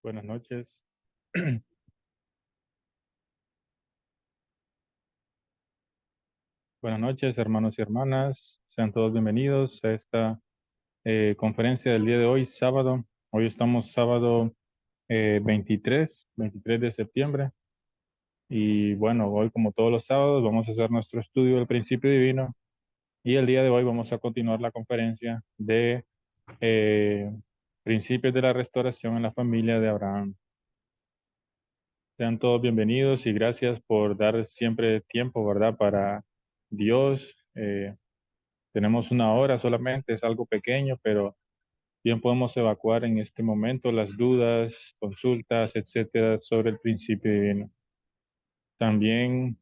Buenas noches. Buenas noches, hermanos y hermanas. Sean todos bienvenidos a esta conferencia del día de hoy, sábado. Hoy estamos sábado 23 de septiembre. Y bueno, hoy como todos los sábados vamos a hacer nuestro estudio del principio divino. Y el día de hoy vamos a continuar la conferencia de eh, principios de la restauración en la familia de Abraham. Sean todos bienvenidos y gracias por dar siempre tiempo, ¿verdad? Para Dios. Tenemos una hora solamente, es algo pequeño, pero bien podemos evacuar en este momento las dudas, consultas, etcétera, sobre el principio divino. También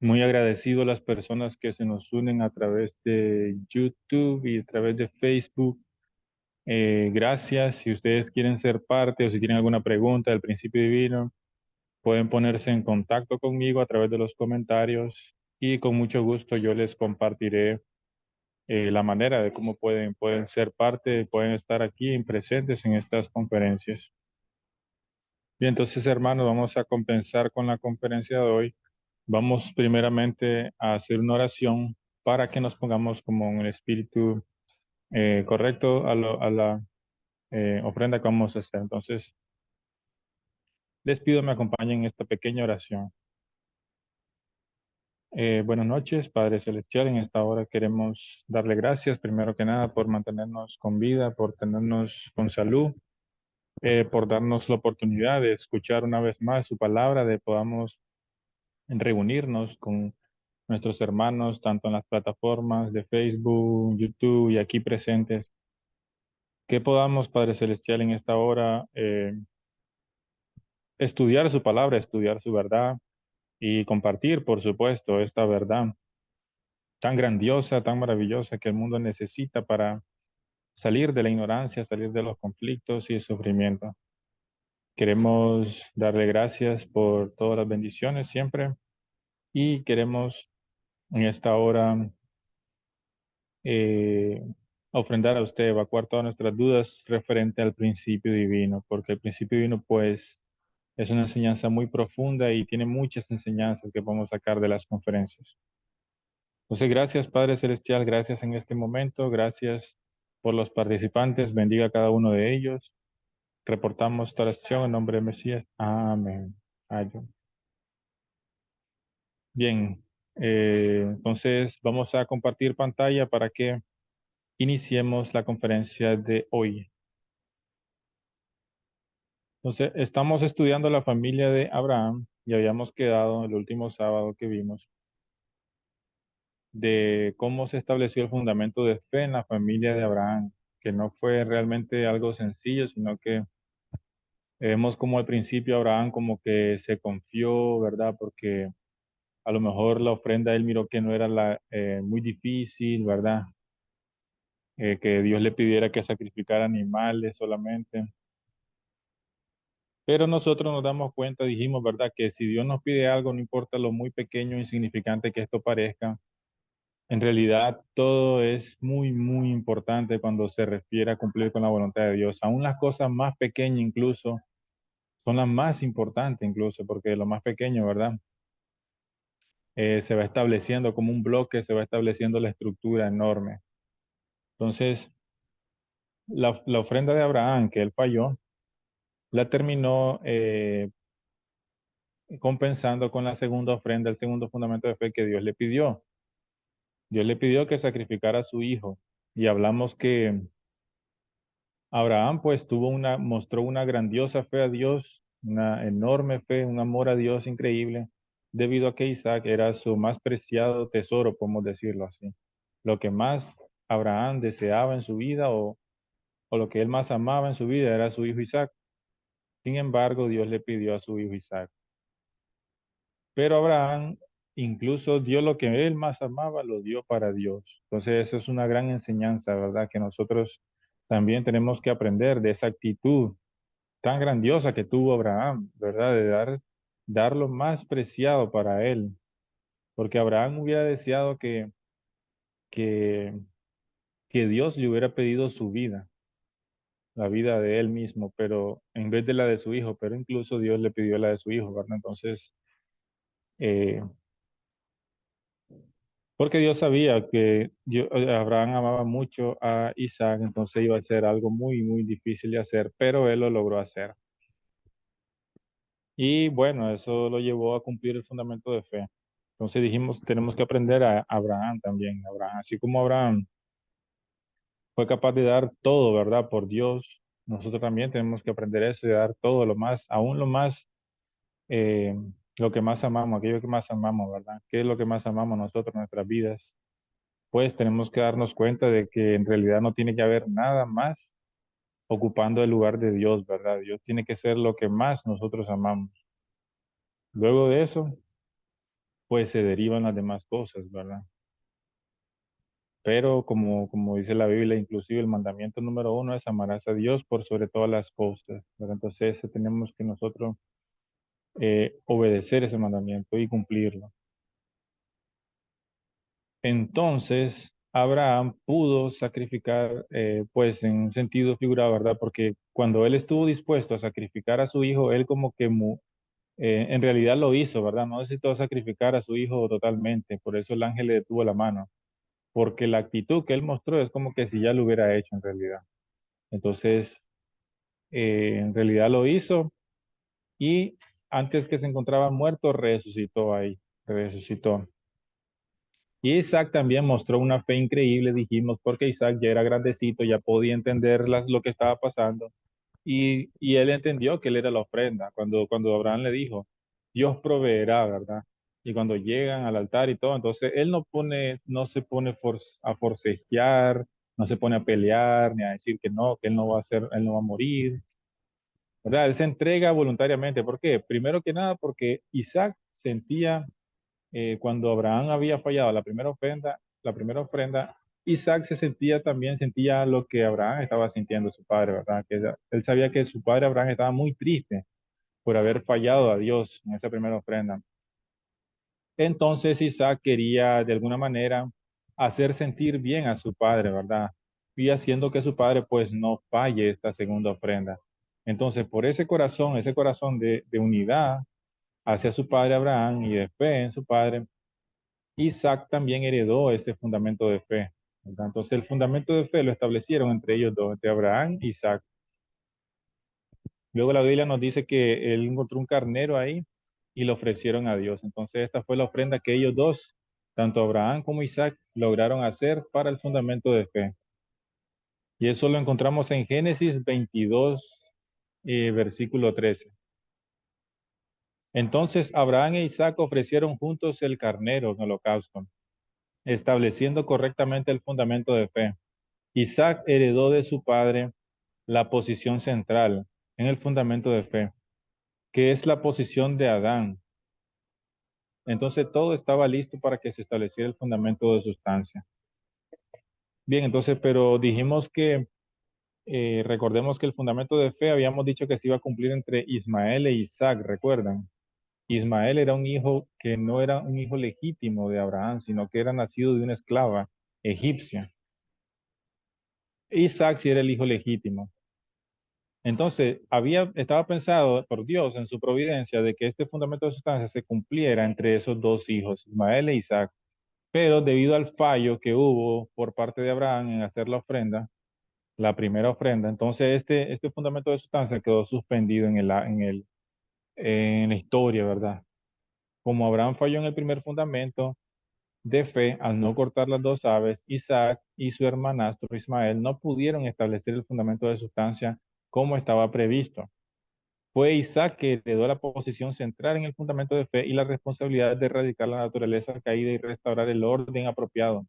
muy agradecido a las personas que se nos unen a través de YouTube y a través de Facebook. Gracias. Si ustedes quieren ser parte o si tienen alguna pregunta del principio divino, pueden ponerse en contacto conmigo a través de los comentarios y con mucho gusto yo les compartiré la manera de cómo pueden ser parte, pueden estar aquí presentes en estas conferencias. Bien, entonces, hermanos, vamos a compensar con la conferencia de hoy. Vamos primeramente a hacer una oración para que nos pongamos como en el espíritu correcto a la ofrenda que vamos a hacer. Entonces, les pido me acompañen en esta pequeña oración. Buenas noches, Padre Celestial. En esta hora queremos darle gracias, primero que nada, por mantenernos con vida, por tenernos con salud, por darnos la oportunidad de escuchar una vez más su palabra, de podamos reunirnos con nuestros hermanos, tanto en las plataformas de Facebook, YouTube y aquí presentes. Que podamos, Padre Celestial, en esta hora estudiar su palabra, estudiar su verdad y compartir, por supuesto, esta verdad tan grandiosa, tan maravillosa que el mundo necesita para salir de la ignorancia, salir de los conflictos y el sufrimiento. Queremos darle gracias por todas las bendiciones siempre y queremos en esta hora eh, ofrendar a usted, evacuar todas nuestras dudas referente al principio divino, porque el principio divino pues es una enseñanza muy profunda y tiene muchas enseñanzas que podemos sacar de las conferencias. Entonces, gracias Padre Celestial, gracias en este momento, gracias por los participantes, bendiga a cada uno de ellos. Reportamos esta oración en nombre de Mesías. Amén. Amén. Bien, entonces vamos a compartir pantalla para que iniciemos la conferencia de hoy. Entonces, estamos estudiando la familia de Abraham y habíamos quedado el último sábado que vimos de cómo se estableció el fundamento de fe en la familia de Abraham, que no fue realmente algo sencillo, sino que vemos como al principio Abraham como que se confió, ¿verdad? Porque a lo mejor la ofrenda él miró que no era muy difícil, ¿verdad? Que Dios le pidiera que sacrificara animales solamente. Pero nosotros nos damos cuenta, dijimos, ¿verdad? Que si Dios nos pide algo, no importa lo muy pequeño o insignificante que esto parezca, en realidad todo es muy, muy importante cuando se refiere a cumplir con la voluntad de Dios. Aún las cosas más pequeñas incluso son las más importantes incluso, porque lo más pequeño, ¿verdad? Se va estableciendo como un bloque, se va estableciendo la estructura enorme. Entonces, la ofrenda de Abraham, que él falló, la terminó compensando con la segunda ofrenda, el segundo fundamento de fe que Dios le pidió. Dios le pidió que sacrificara a su hijo. Y hablamos que Abraham pues mostró una grandiosa fe a Dios, una enorme fe, un amor a Dios increíble, debido a que Isaac era su más preciado tesoro, podemos decirlo así. Lo que más Abraham deseaba en su vida o lo que él más amaba en su vida era su hijo Isaac. Sin embargo, Dios le pidió a su hijo Isaac. Pero Abraham incluso dio lo que él más amaba, lo dio para Dios. Entonces, eso es una gran enseñanza, ¿verdad? Que nosotros también tenemos que aprender de esa actitud tan grandiosa que tuvo Abraham, ¿verdad? De dar lo más preciado para él. Porque Abraham hubiera deseado que, que Dios le hubiera pedido su vida. la vida de él mismo, pero en vez de la de su hijo, pero incluso Dios le pidió la de su hijo, ¿verdad? Entonces, eh, porque Dios sabía que Abraham amaba mucho a Isaac, entonces iba a ser algo muy, muy difícil de hacer, pero él lo logró hacer. Y bueno, eso lo llevó a cumplir el fundamento de fe. Entonces dijimos, tenemos que aprender a Abraham también. Abraham, así como Abraham fue capaz de dar todo, ¿verdad? Por Dios, nosotros también tenemos que aprender eso, de dar todo, lo más, aún lo más, eh, lo que más amamos, aquello que más amamos, ¿verdad? ¿Qué es lo que más amamos nosotros en nuestras vidas? Pues tenemos que darnos cuenta de que en realidad no tiene que haber nada más ocupando el lugar de Dios, ¿verdad? Dios tiene que ser lo que más nosotros amamos. Luego de eso, pues se derivan las demás cosas, ¿verdad? Pero como dice la Biblia, inclusive el mandamiento número uno es amarás a Dios por sobre todas las cosas, ¿verdad? Entonces tenemos que nosotros obedecer ese mandamiento y cumplirlo. Entonces, Abraham pudo sacrificar, pues en un sentido figurado, ¿verdad? Porque cuando él estuvo dispuesto a sacrificar a su hijo, él como que en realidad lo hizo, ¿verdad? No necesitó sacrificar a su hijo totalmente, por eso el ángel le detuvo la mano, porque la actitud que él mostró es como que si ya lo hubiera hecho en realidad. Entonces, en realidad lo hizo y antes que se encontraba muerto, resucitó ahí, resucitó. Y Isaac también mostró una fe increíble, dijimos, porque Isaac ya era grandecito, ya podía entender lo que estaba pasando. Y él entendió que él era la ofrenda. Cuando Abraham le dijo, Dios proveerá, ¿verdad? Y cuando llegan al altar y todo, entonces él no se pone a forcejear, no se pone a pelear, ni a decir que él no va a hacer, él no va a morir, ¿verdad? Él se entrega voluntariamente. ¿Por qué? Primero que nada, porque Isaac sentía cuando Abraham había fallado la primera ofrenda, Isaac se sentía también, sentía lo que Abraham estaba sintiendo su padre, ¿verdad? Él sabía que su padre Abraham estaba muy triste por haber fallado a Dios en esa primera ofrenda. Entonces Isaac quería de alguna manera hacer sentir bien a su padre, ¿verdad? Y haciendo que su padre pues no falle esta segunda ofrenda. Entonces, por ese corazón de unidad hacia su padre Abraham y de fe en su padre, Isaac también heredó este fundamento de fe, ¿verdad? Entonces el fundamento de fe lo establecieron entre ellos dos, entre Abraham y Isaac. Luego la Biblia nos dice que él encontró un carnero ahí y lo ofrecieron a Dios. Entonces esta fue la ofrenda que ellos dos, tanto Abraham como Isaac, lograron hacer para el fundamento de fe. Y eso lo encontramos en Génesis 22, versículo 13. Entonces Abraham e Isaac ofrecieron juntos el carnero en holocausto, estableciendo correctamente el fundamento de fe. Isaac heredó de su padre la posición central en el fundamento de fe, que es la posición de Adán. Entonces todo estaba listo para que se estableciera el fundamento de sustancia. Bien, entonces, pero dijimos que, recordemos que el fundamento de fe habíamos dicho que se iba a cumplir entre Ismael e Isaac, ¿recuerdan? Ismael era un hijo que no era un hijo legítimo de Abraham, sino que era nacido de una esclava egipcia. Isaac sí era el hijo legítimo. Entonces, estaba pensado por Dios en su providencia de que este fundamento de sustancia se cumpliera entre esos dos hijos, Ismael e Isaac. Pero debido al fallo que hubo por parte de Abraham en hacer la ofrenda, la primera ofrenda, entonces este fundamento de sustancia quedó suspendido en la historia, ¿verdad? Como Abraham falló en el primer fundamento de fe al no cortar las dos aves, Isaac y su hermanastro Ismael no pudieron establecer el fundamento de sustancia como estaba previsto. Fue Isaac que heredó la posición central en el fundamento de fe y la responsabilidad de erradicar la naturaleza caída y restaurar el orden apropiado.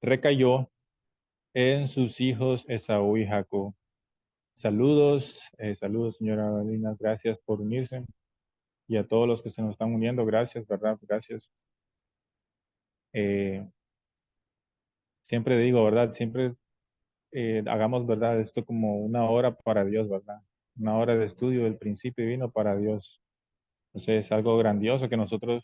Recayó en sus hijos Esaú y Jacob. Saludos, saludos señora Valina, gracias por unirse y a todos los que se nos están uniendo, gracias, ¿verdad? Gracias. Eh, Siempre digo, ¿verdad? Siempre hagamos, ¿verdad? Esto como una hora para Dios, ¿verdad? Una hora de estudio del principio divino para Dios. Entonces es algo grandioso que nosotros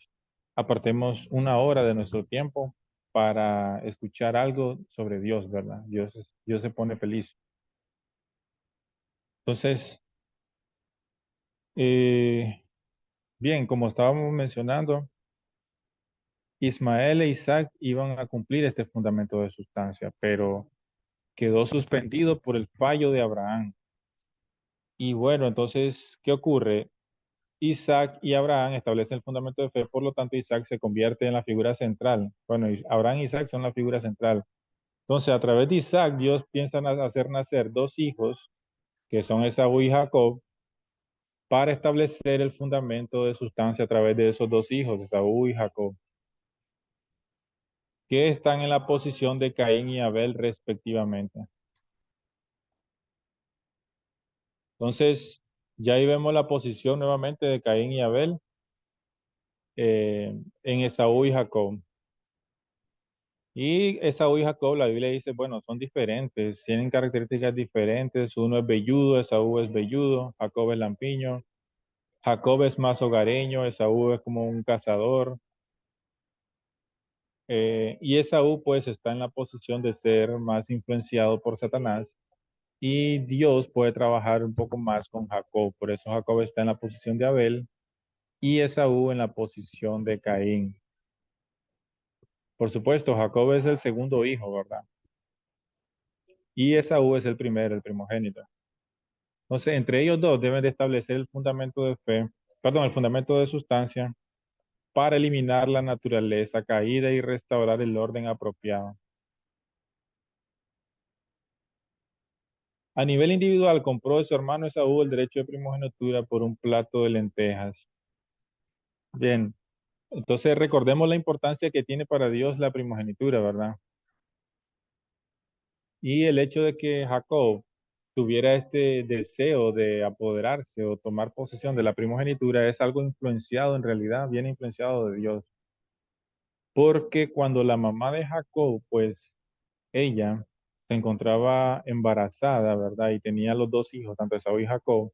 apartemos una hora de nuestro tiempo para escuchar algo sobre Dios, ¿verdad? Dios se pone feliz. Entonces, eh, bien, como estábamos mencionando, Ismael e Isaac iban a cumplir este fundamento de sustancia, pero quedó suspendido por el fallo de Abraham. Y bueno, entonces, ¿qué ocurre? Isaac y Abraham establecen el fundamento de fe, por lo tanto Isaac se convierte en la figura central. Bueno, Abraham y Isaac son la figura central. Entonces, a través de Isaac, Dios piensa hacer nacer dos hijos, que son Esaú y Jacob, para establecer el fundamento de sustancia a través de esos dos hijos, Esaú y Jacob, que están en la posición de Caín y Abel respectivamente. Entonces, ya ahí vemos la posición nuevamente de Caín y Abel en Esaú y Jacob. Y Esaú y Jacob, la Biblia dice, bueno, son diferentes, tienen características diferentes. Uno es velludo, Esaú es velludo, Jacob es lampiño. Jacob es más hogareño, Esaú es como un cazador. Y Esaú pues está en la posición de ser más influenciado por Satanás. Y Dios puede trabajar un poco más con Jacob. Por eso Jacob está en la posición de Abel y Esaú en la posición de Caín. Por supuesto, Jacob es el segundo hijo, ¿verdad? Y Esaú es el primero, el primogénito. Entonces, entre ellos dos deben de establecer el fundamento de fe, perdón, el fundamento de sustancia para eliminar la naturaleza caída y restaurar el orden apropiado. A nivel individual, compró de su hermano Esaú el derecho de primogenitura por un plato de lentejas. Bien, entonces recordemos la importancia que tiene para Dios la primogenitura, ¿verdad? Y el hecho de que Jacob tuviera este deseo de apoderarse o tomar posesión de la primogenitura es algo influenciado en realidad, bien influenciado de Dios. Porque cuando la mamá de Jacob, pues ella se encontraba embarazada, ¿verdad? Y tenía los dos hijos, tanto Esaú y Jacob,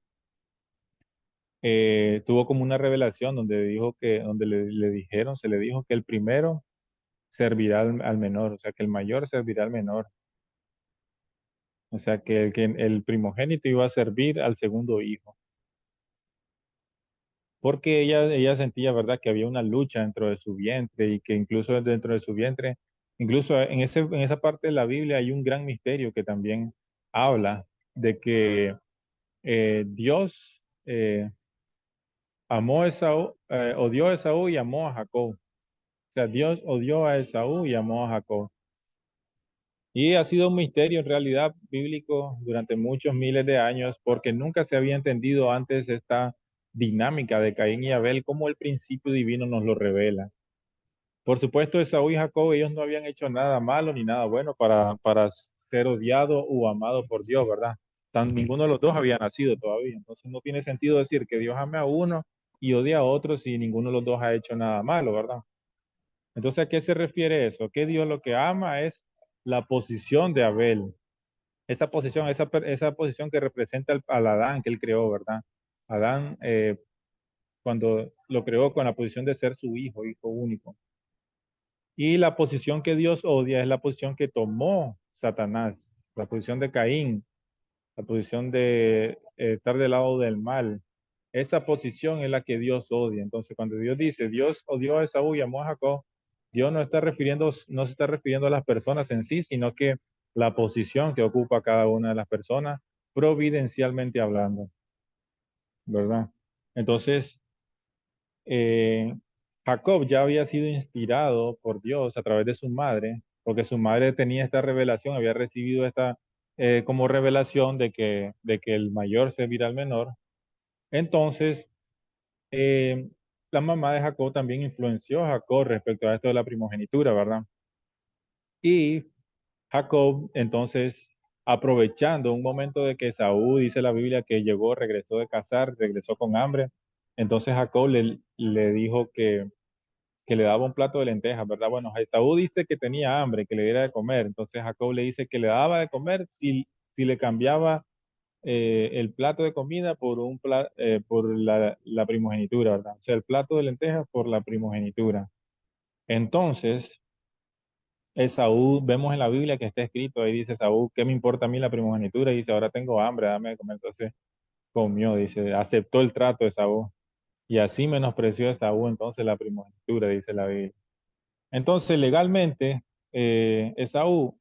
tuvo como una revelación donde dijo que, donde le dijeron, se le dijo que el primero servirá al menor, o sea, que el mayor servirá al menor. O sea, que el primogénito iba a servir al segundo hijo. Porque ella sentía, ¿verdad?, que había una lucha dentro de su vientre y que incluso dentro de su vientre, incluso en esa parte de la Biblia hay un gran misterio que también habla de que Dios amó a Esaú, odió a Esaú y amó a Jacob. O sea, Dios odió a Esaú y amó a Jacob. Y ha sido un misterio en realidad bíblico durante muchos miles de años porque nunca se había entendido antes esta dinámica de Caín y Abel como el principio divino nos lo revela. Por supuesto, Esaú y Jacob, ellos no habían hecho nada malo ni nada bueno para ser odiado o amado por Dios, ¿verdad? Ninguno de los dos había nacido todavía. Entonces no tiene sentido decir que Dios ame a uno y odia a otro si ninguno de los dos ha hecho nada malo, ¿verdad? Entonces, ¿a qué se refiere eso? Que Dios lo que ama es la posición de Abel. Esa posición, esa posición que representa al Adán que él creó, ¿verdad? Adán, cuando lo creó con la posición de ser su hijo, hijo único. Y la posición que Dios odia es la posición que tomó Satanás, la posición de Caín, la posición de estar del lado del mal. Esa posición es la que Dios odia. Entonces, cuando Dios dice, Dios odió a Esaú y amó a Jacob, Dios no se está refiriendo a las personas en sí, sino que la posición que ocupa cada una de las personas, providencialmente hablando, ¿verdad? Entonces, eh, Jacob ya había sido inspirado por Dios a través de su madre, porque su madre tenía esta revelación, había recibido esta como revelación de que el mayor servirá al menor. Entonces, eh, la mamá de Jacob también influenció a Jacob respecto a esto de la primogenitura, ¿verdad? Y Jacob, entonces, aprovechando un momento de que Saúl, dice la Biblia, que llegó, regresó de cazar, regresó con hambre, entonces Jacob le dijo que le daba un plato de lentejas, ¿verdad? Bueno, Esaú dice que tenía hambre, que le diera de comer, entonces Jacob le dice que le daba de comer si le cambiaba el plato de comida por la primogenitura, ¿verdad? O sea, el plato de lentejas por la primogenitura. Entonces, Esaú, vemos en la Biblia que está escrito, ahí dice Esaú, ¿qué me importa a mí la primogenitura? Y dice, ahora tengo hambre, dame de comer. Entonces comió, dice, aceptó el trato de Esaú. Y así menospreció Esaú entonces la primogenitura, dice la Biblia. Entonces, legalmente, Esaú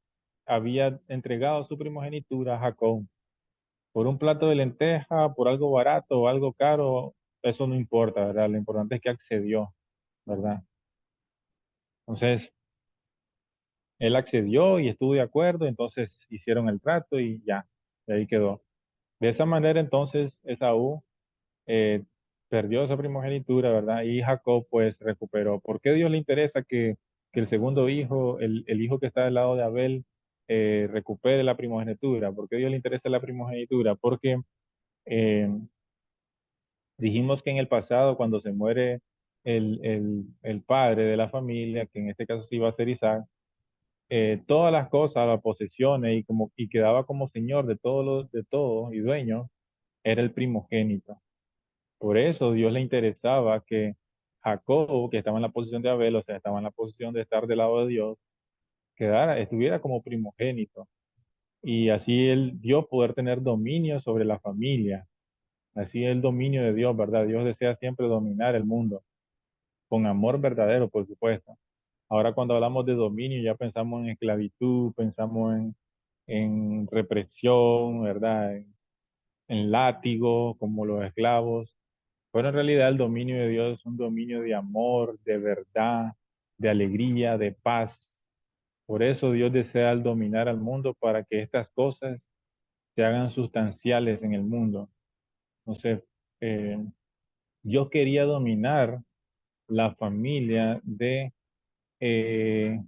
había entregado su primogenitura a Jacob por un plato de lenteja, por algo barato o algo caro, eso no importa, ¿verdad? Lo importante es que accedió, ¿verdad? Entonces, él accedió y estuvo de acuerdo, entonces hicieron el trato y ya, y ahí quedó. De esa manera, entonces, Esaú eh, perdió esa primogenitura, ¿verdad? Y Jacob, pues, recuperó. ¿Por qué a Dios le interesa que el segundo hijo, el hijo que está del lado de Abel, recupere la primogenitura? ¿Por qué a Dios le interesa la primogenitura? Porque eh, dijimos que en el pasado, cuando se muere el padre de la familia, que en este caso sí iba a ser Isaac, todas las cosas, las posesiones y quedaba como señor de de todo y dueño, era el primogénito. Por eso Dios le interesaba que Jacob, que estaba en la posición de Abel, o sea, estaba en la posición de estar del lado de Dios, estuviera como primogénito. Y así Dios poder tener dominio sobre la familia. Así el dominio de Dios, ¿verdad? Dios desea siempre dominar el mundo, con amor verdadero, por supuesto. Ahora cuando hablamos de dominio ya pensamos en esclavitud, pensamos en represión, ¿verdad? En látigo, como los esclavos. Pero en realidad el dominio de Dios es un dominio de amor, de verdad, de alegría, de paz. Por eso Dios desea el dominar al mundo para que estas cosas se hagan sustanciales en el mundo. Entonces, eh, Dios quería dominar la familia de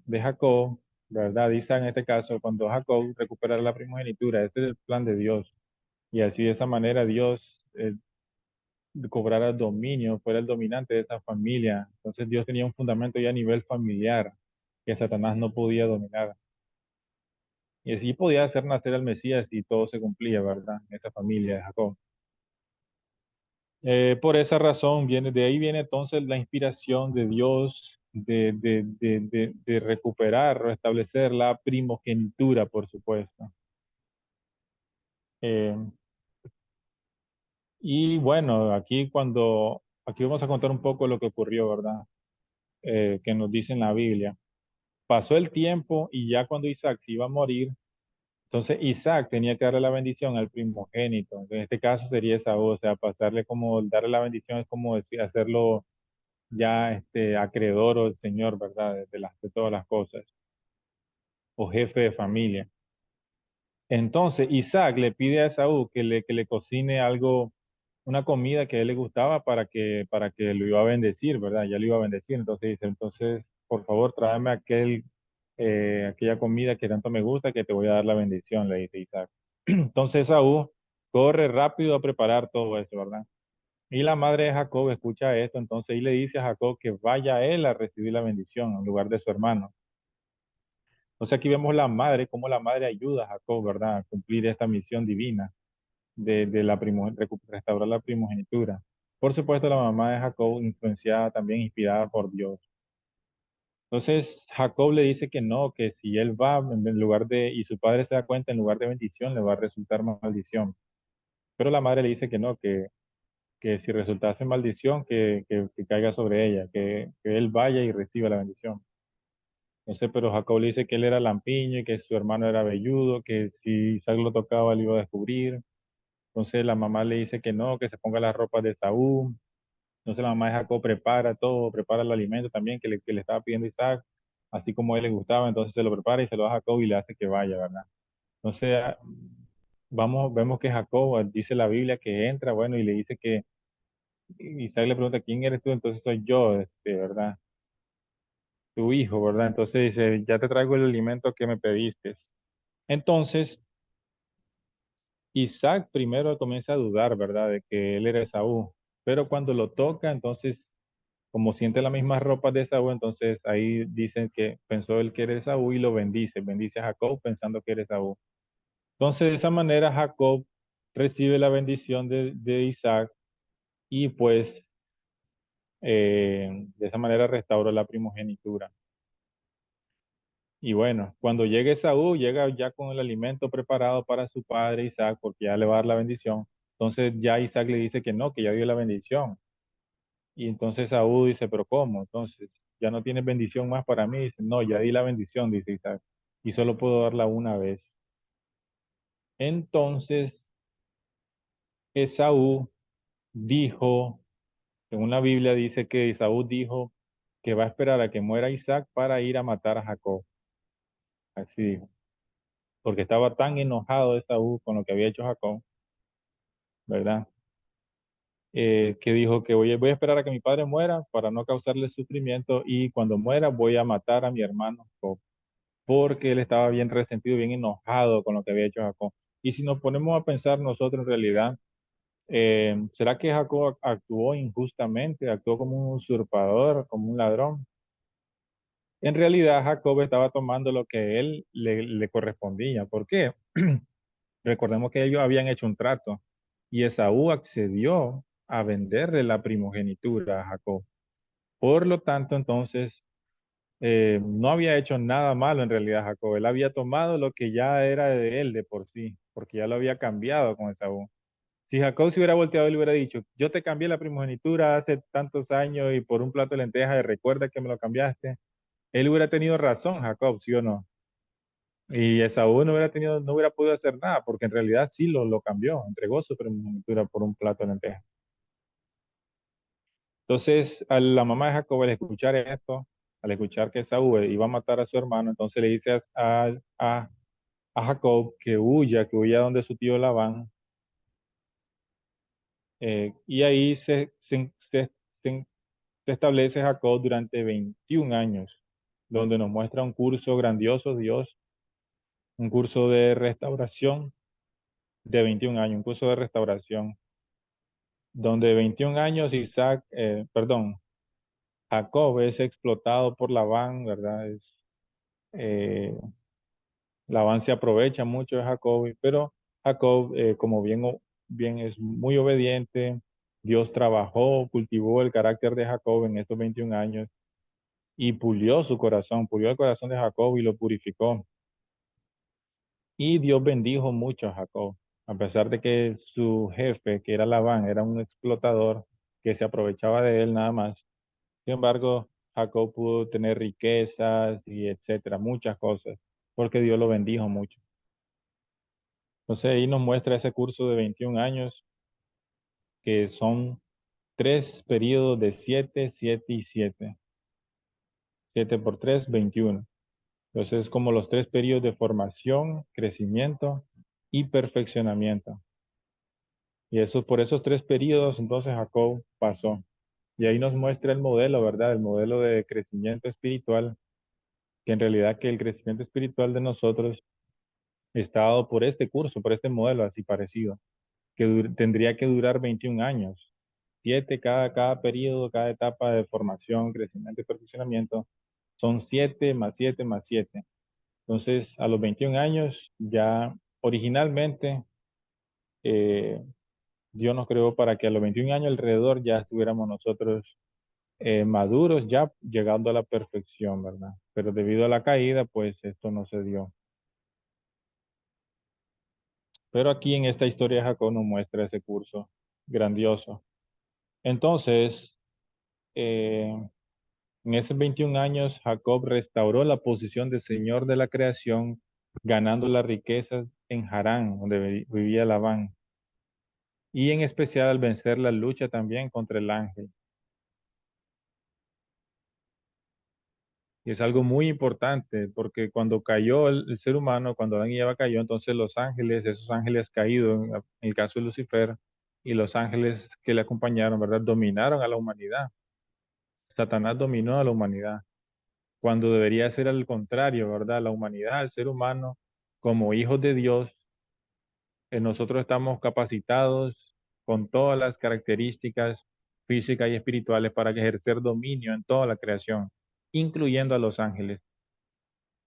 Jacob, ¿verdad? Dice en este caso, cuando Jacob recuperara la primogenitura, ese es el plan de Dios. Y así de esa manera Dios cobrara dominio, fuera el dominante de esa familia. Entonces Dios tenía un fundamento ya a nivel familiar que Satanás no podía dominar. Y así podía hacer nacer al Mesías y todo se cumplía, ¿verdad? En esa familia de Jacob. Por esa razón de ahí viene entonces la inspiración de Dios de recuperar, restablecer la primogenitura, por supuesto. Eh, y bueno, aquí vamos a contar un poco lo que ocurrió, ¿verdad? Que nos dice en la Biblia. Pasó el tiempo y ya cuando Isaac se iba a morir, entonces Isaac tenía que darle la bendición al primogénito. En este caso sería Esaú, o sea, pasarle como, darle la bendición es como decir, hacerlo ya acreedor del Señor, ¿verdad? De todas las cosas, o jefe de familia. Entonces Isaac le pide a Esaú que le cocine algo, una comida que a él le gustaba para que lo iba a bendecir, ¿verdad? Ya lo iba a bendecir. Entonces dice, entonces, por favor, tráeme aquella comida que tanto me gusta, que te voy a dar la bendición, le dice Isaac. Entonces Esaú corre rápido a preparar todo eso, ¿verdad? Y la madre de Jacob escucha esto, entonces y le dice a Jacob que vaya él a recibir la bendición en lugar de su hermano. Entonces aquí vemos la madre, cómo la madre ayuda a Jacob, ¿verdad? A cumplir esta misión divina de restaurar la primogenitura. Por supuesto, la mamá de Jacob, influenciada también, inspirada por Dios. Entonces, Jacob le dice que no, que si él va en lugar y su padre se da cuenta, en lugar de bendición, le va a resultar maldición. Pero la madre le dice que no, que si resultase maldición, que caiga sobre ella, que él vaya y reciba la bendición. Entonces, pero Jacob le dice que él era lampiño y que su hermano era velludo, que si Isaac lo tocaba, él iba a descubrir. Entonces la mamá le dice que no, que se ponga las ropas de Saúl. Entonces la mamá de Jacob prepara todo, prepara el alimento también que le estaba pidiendo Isaac, así como a él le gustaba, entonces se lo prepara y se lo da a Jacob y le hace que vaya, ¿verdad? Entonces vemos que Jacob, dice la Biblia, que entra, bueno, y le dice que Isaac le pregunta, ¿quién eres tú? Entonces soy yo, ¿verdad? Tu hijo, ¿verdad? Entonces dice, ya te traigo el alimento que me pediste. Entonces Isaac primero comienza a dudar, ¿verdad? De que él era Esaú, pero cuando lo toca, entonces como siente las mismas ropas de Esaú, entonces ahí dicen que pensó él que era Esaú y lo bendice, bendice a Jacob pensando que era Esaú. Entonces de esa manera Jacob recibe la bendición de Isaac y pues de esa manera restaura la primogenitura. Y bueno, cuando llegue Esaú, llega ya con el alimento preparado para su padre Isaac, porque ya le va a dar la bendición. Entonces ya Isaac le dice que no, que ya dio la bendición. Y entonces Esaú dice, pero ¿cómo? Entonces, ya no tienes bendición más para mí. Dice, no, ya di la bendición, dice Isaac, y solo puedo darla una vez. Entonces Esaú dijo, según la Biblia dice que Esaú dijo que va a esperar a que muera Isaac para ir a matar a Jacob. Así dijo, porque estaba tan enojado Esaú con lo que había hecho Jacob, ¿verdad? Que dijo que voy a esperar a que mi padre muera para no causarle sufrimiento y cuando muera voy a matar a mi hermano Jacob, porque él estaba bien resentido, bien enojado con lo que había hecho Jacob. Y si nos ponemos a pensar nosotros en realidad, ¿será que Jacob actuó injustamente, actuó como un usurpador, como un ladrón? En realidad Jacob estaba tomando lo que él le correspondía. ¿Por qué? Recordemos que ellos habían hecho un trato y Esaú accedió a venderle la primogenitura a Jacob. Por lo tanto, entonces, no había hecho nada malo en realidad Jacob. Él había tomado lo que ya era de él de por sí, porque ya lo había cambiado con Esaú. Si Jacob se hubiera volteado y le hubiera dicho, yo te cambié la primogenitura hace tantos años y por un plato de lentejas, y recuerda que me lo cambiaste, él hubiera tenido razón, Jacob, ¿sí o no? Y Esaú no hubiera podido hacer nada, porque en realidad sí lo cambió, entregó su primogenitura por un plato de lentejas. Entonces, a la mamá de Jacob, al escuchar esto, al escuchar que Esaú iba a matar a su hermano, entonces le dice a Jacob que huya donde su tío Labán, y ahí se establece Jacob durante 21 años, donde nos muestra un curso grandioso, Dios, un curso de restauración de 21 años, un curso de restauración, donde 21 años Jacob es explotado por Labán, ¿verdad? Eh, Labán se aprovecha mucho de Jacob, pero Jacob, como bien es muy obediente, Dios trabajó, cultivó el carácter de Jacob en estos 21 años y pulió el corazón de Jacob y lo purificó. Y Dios bendijo mucho a Jacob, a pesar de que su jefe, que era Labán, era un explotador que se aprovechaba de él nada más. Sin embargo, Jacob pudo tener riquezas y etcétera, muchas cosas, porque Dios lo bendijo mucho. Entonces ahí nos muestra ese curso de 21 años, que son tres periodos de 7, 7 y 7. 7 por 3, 21. Entonces, como los tres periodos de formación, crecimiento y perfeccionamiento. Y eso, por esos tres periodos, entonces Jacob pasó. Y ahí nos muestra el modelo, ¿verdad? El modelo de crecimiento espiritual, que en realidad que el crecimiento espiritual de nosotros está dado por este curso, por este modelo así parecido, que tendría que durar 21 años. Siete, cada periodo, cada etapa de formación, crecimiento y perfeccionamiento, son 7 más 7 más 7. Entonces, a los 21 años, ya originalmente, eh, Dios nos creó para que a los 21 años alrededor ya estuviéramos nosotros maduros, ya llegando a la perfección, ¿verdad? Pero debido a la caída, pues esto no se dio. Pero aquí en esta historia Jacob nos muestra ese curso grandioso. Entonces, eh, en esos 21 años, Jacob restauró la posición de señor de la creación, ganando las riquezas en Harán, donde vivía Labán, y en especial al vencer la lucha también contra el ángel. Y es algo muy importante, porque cuando cayó el ser humano, cuando Adán y Eva cayó, entonces los ángeles, esos ángeles caídos, en el caso de Lucifer, y los ángeles que le acompañaron, ¿verdad? Dominaron a la humanidad. Satanás dominó a la humanidad, cuando debería ser al contrario, ¿verdad? La humanidad, el ser humano, como hijos de Dios, nosotros estamos capacitados con todas las características físicas y espirituales para ejercer dominio en toda la creación, incluyendo a los ángeles.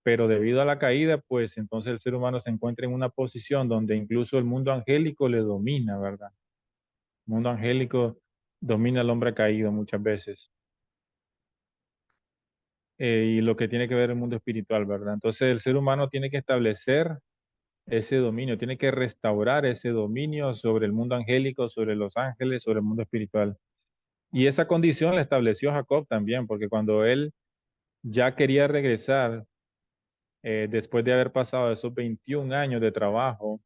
Pero debido a la caída, pues entonces el ser humano se encuentra en una posición donde incluso el mundo angélico le domina, ¿verdad? El mundo angélico domina al hombre caído muchas veces. y lo que tiene que ver el mundo espiritual, ¿verdad? Entonces el ser humano tiene que establecer ese dominio, tiene que restaurar ese dominio sobre el mundo angélico, sobre los ángeles, sobre el mundo espiritual. Y esa condición la estableció Jacob también, porque cuando él ya quería regresar, después de haber pasado esos 21 años de trabajo,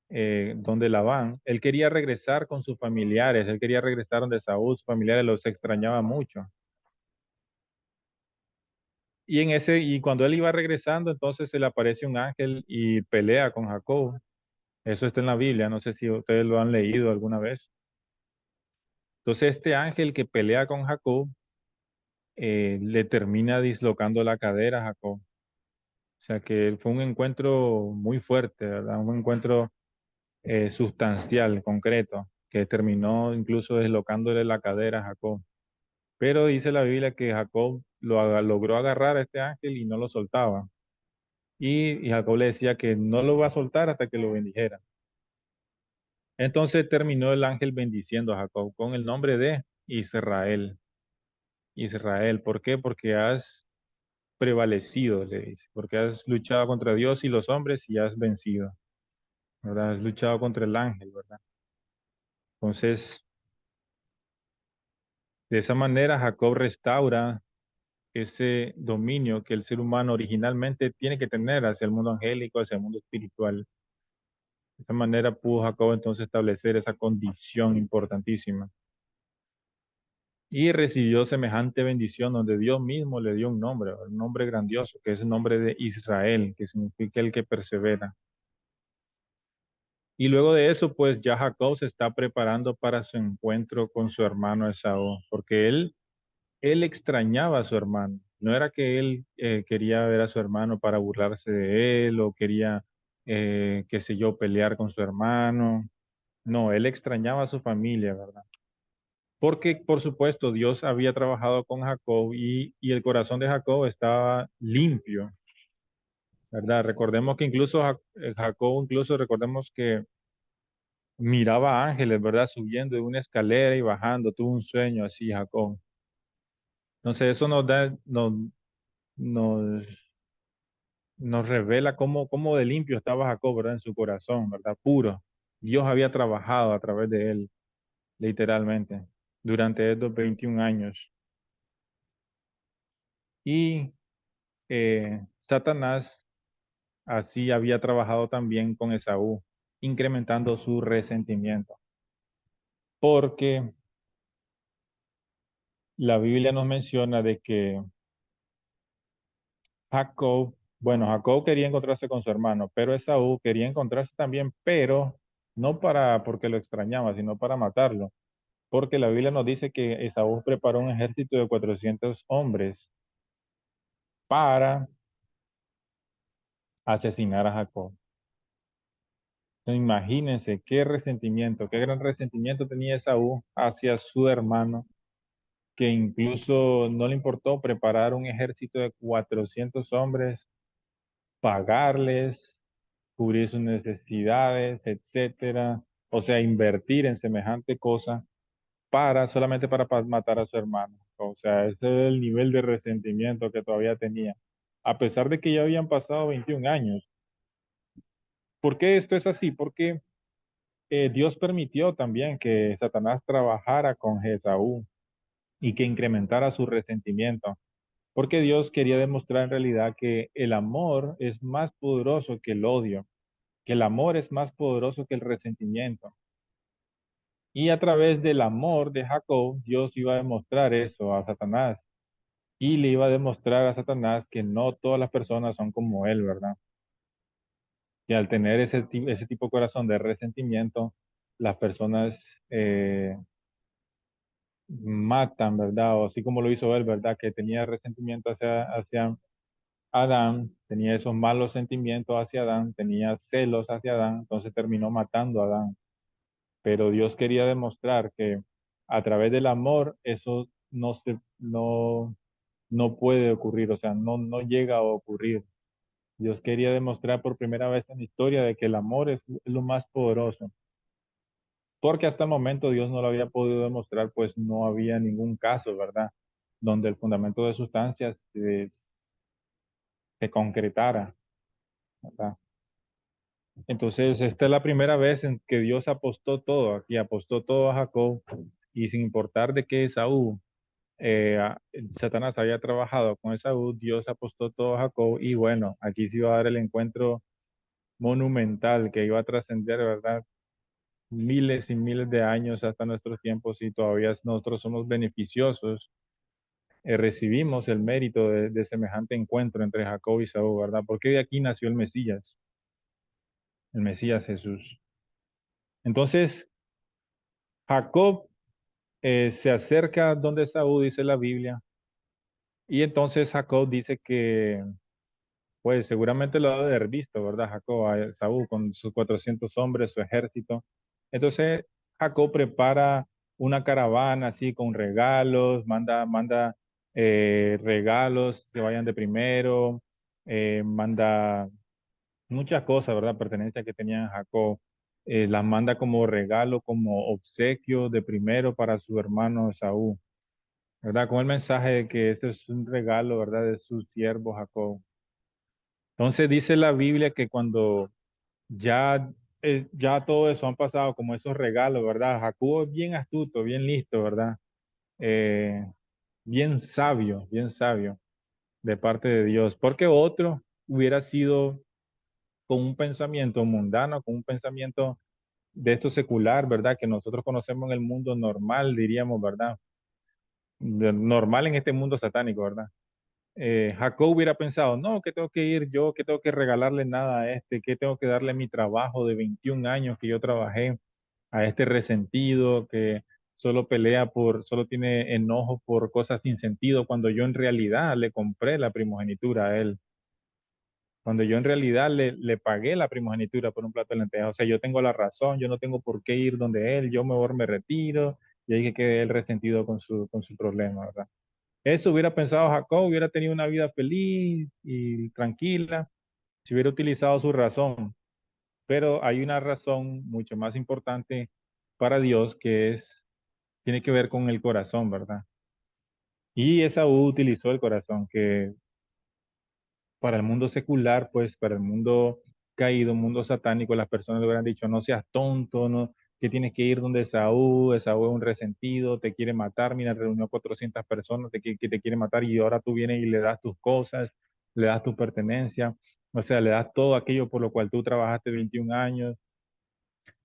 donde Labán, él quería regresar con sus familiares, él quería regresar donde Saúl, sus familiares los extrañaba mucho. Y cuando él iba regresando, entonces se le aparece un ángel y pelea con Jacob. Eso está en la Biblia, no sé si ustedes lo han leído alguna vez. Entonces este ángel que pelea con Jacob, le termina dislocando la cadera a Jacob. O sea que fue un encuentro muy fuerte, ¿verdad? Un encuentro sustancial, concreto, que terminó incluso deslocándole la cadera a Jacob. Pero dice la Biblia que Jacob logró agarrar a este ángel y no lo soltaba. Y Jacob le decía que no lo va a soltar hasta que lo bendijera. Entonces terminó el ángel bendiciendo a Jacob con el nombre de Israel. Israel, ¿por qué? Porque has prevalecido, le dice, porque has luchado contra Dios y los hombres y has vencido, ¿verdad? Has luchado contra el ángel, ¿verdad? Entonces, de esa manera Jacob restaura ese dominio que el ser humano originalmente tiene que tener hacia el mundo angélico, hacia el mundo espiritual. De esa manera pudo Jacob entonces establecer esa condición importantísima. Y recibió semejante bendición donde Dios mismo le dio un nombre grandioso, que es el nombre de Israel, que significa el que persevera. Y luego de eso, pues ya Jacob se está preparando para su encuentro con su hermano Esaú, porque él extrañaba a su hermano. No era que él quería ver a su hermano para burlarse de él o quería, qué sé yo, pelear con su hermano. No, él extrañaba a su familia, ¿verdad? Porque, por supuesto, Dios había trabajado con Jacob y el corazón de Jacob estaba limpio, ¿verdad? Recordemos que incluso Jacob, incluso recordemos que miraba ángeles, ¿verdad? Subiendo de una escalera y bajando, tuvo un sueño así, Jacob. Entonces eso nos, nos revela cómo de limpio estaba Jacob, ¿verdad? En su corazón, ¿verdad? Puro. Dios había trabajado a través de él, literalmente, durante estos 21 años. Y Satanás así había trabajado también con Esaú, incrementando su resentimiento. Porque la Biblia nos menciona de que Jacob quería encontrarse con su hermano, pero Esaú quería encontrarse también, pero no porque lo extrañaba, sino para matarlo. Porque la Biblia nos dice que Esaú preparó un ejército de 400 hombres para asesinar a Jacob. Entonces, imagínense qué resentimiento, qué gran resentimiento tenía Esaú hacia su hermano, que incluso no le importó preparar un ejército de 400 hombres, pagarles, cubrir sus necesidades, etcétera. O sea, invertir en semejante cosa solamente para matar a su hermano. O sea, ese es el nivel de resentimiento que todavía tenía, a pesar de que ya habían pasado 21 años. ¿Por qué esto es así? Porque Dios permitió también que Satanás trabajara con Esaú y que incrementara su resentimiento, porque Dios quería demostrar en realidad que el amor es más poderoso que el odio, que el amor es más poderoso que el resentimiento. Y a través del amor de Jacob, Dios iba a demostrar eso a Satanás. Y le iba a demostrar a Satanás que no todas las personas son como él, ¿verdad? Que al tener ese tipo de corazón de resentimiento, las personas matan, ¿verdad? O así como lo hizo él, ¿verdad? Que tenía resentimiento hacia Adán, tenía esos malos sentimientos hacia Adán, tenía celos hacia Adán, entonces terminó matando a Adán. Pero Dios quería demostrar que a través del amor eso no puede ocurrir, o sea, no llega a ocurrir. Dios quería demostrar por primera vez en la historia de que el amor es lo más poderoso, porque hasta el momento Dios no lo había podido demostrar, pues no había ningún caso, ¿verdad? donde el fundamento de sustancias se concretara, ¿verdad? Entonces, esta es la primera vez en que Dios apostó todo, aquí apostó todo a Jacob, y sin importar de qué Esaú, Satanás había trabajado con Esaú, Dios apostó todo a Jacob, y bueno, aquí se iba a dar el encuentro monumental que iba a trascender, ¿verdad? Miles y miles de años hasta nuestros tiempos, y todavía nosotros somos beneficiosos, recibimos el mérito de semejante encuentro entre Jacob y Esaú, ¿verdad? Porque de aquí nació el Mesías Jesús. Entonces, Jacob se acerca donde Esaú, dice la Biblia, y entonces Jacob dice que, pues seguramente lo ha de haber visto, ¿verdad? Jacob a Esaú con sus 400 hombres, su ejército. Entonces Jacob prepara una caravana así con regalos, manda regalos que vayan de primero, manda muchas cosas, ¿verdad? Pertenencias que tenía Jacob. Las manda como regalo, como obsequio de primero para su hermano Esaú. ¿Verdad? Con el mensaje de que ese es un regalo, ¿verdad? De su siervo Jacob. Entonces dice la Biblia que cuando ya, ya todo eso han pasado como esos regalos, ¿verdad? Jacob es bien astuto, bien listo, ¿verdad? Eh, bien sabio de parte de Dios, porque otro hubiera sido con un pensamiento mundano, con un pensamiento de esto secular, ¿verdad? Que nosotros conocemos en el mundo normal, diríamos, ¿verdad? Normal en este mundo satánico, ¿verdad? Jacob hubiera pensado, no, que tengo que ir yo, que tengo que regalarle nada a este, que tengo que darle mi trabajo de 21 años que yo trabajé a este resentido que solo pelea solo tiene enojo por cosas sin sentido, cuando yo en realidad le compré la primogenitura a él, cuando yo en realidad le pagué la primogenitura por un plato de lentejas. O sea, yo tengo la razón, yo no tengo por qué ir donde él, yo mejor me retiro y ahí que quede él resentido con su problema, ¿verdad? Eso hubiera pensado Jacob, hubiera tenido una vida feliz y tranquila si hubiera utilizado su razón. Pero hay una razón mucho más importante para Dios tiene que ver con el corazón, ¿verdad? Y Esaú utilizó el corazón, que para el mundo secular, pues para el mundo caído, mundo satánico, las personas le hubieran dicho, no seas tonto, no, que tienes que ir donde Esaú, Esaú es un resentido, te quiere matar, mira, reunió 400 personas que te quiere matar y ahora tú vienes y le das tus cosas, le das tu pertenencia, o sea, le das todo aquello por lo cual tú trabajaste 21 años.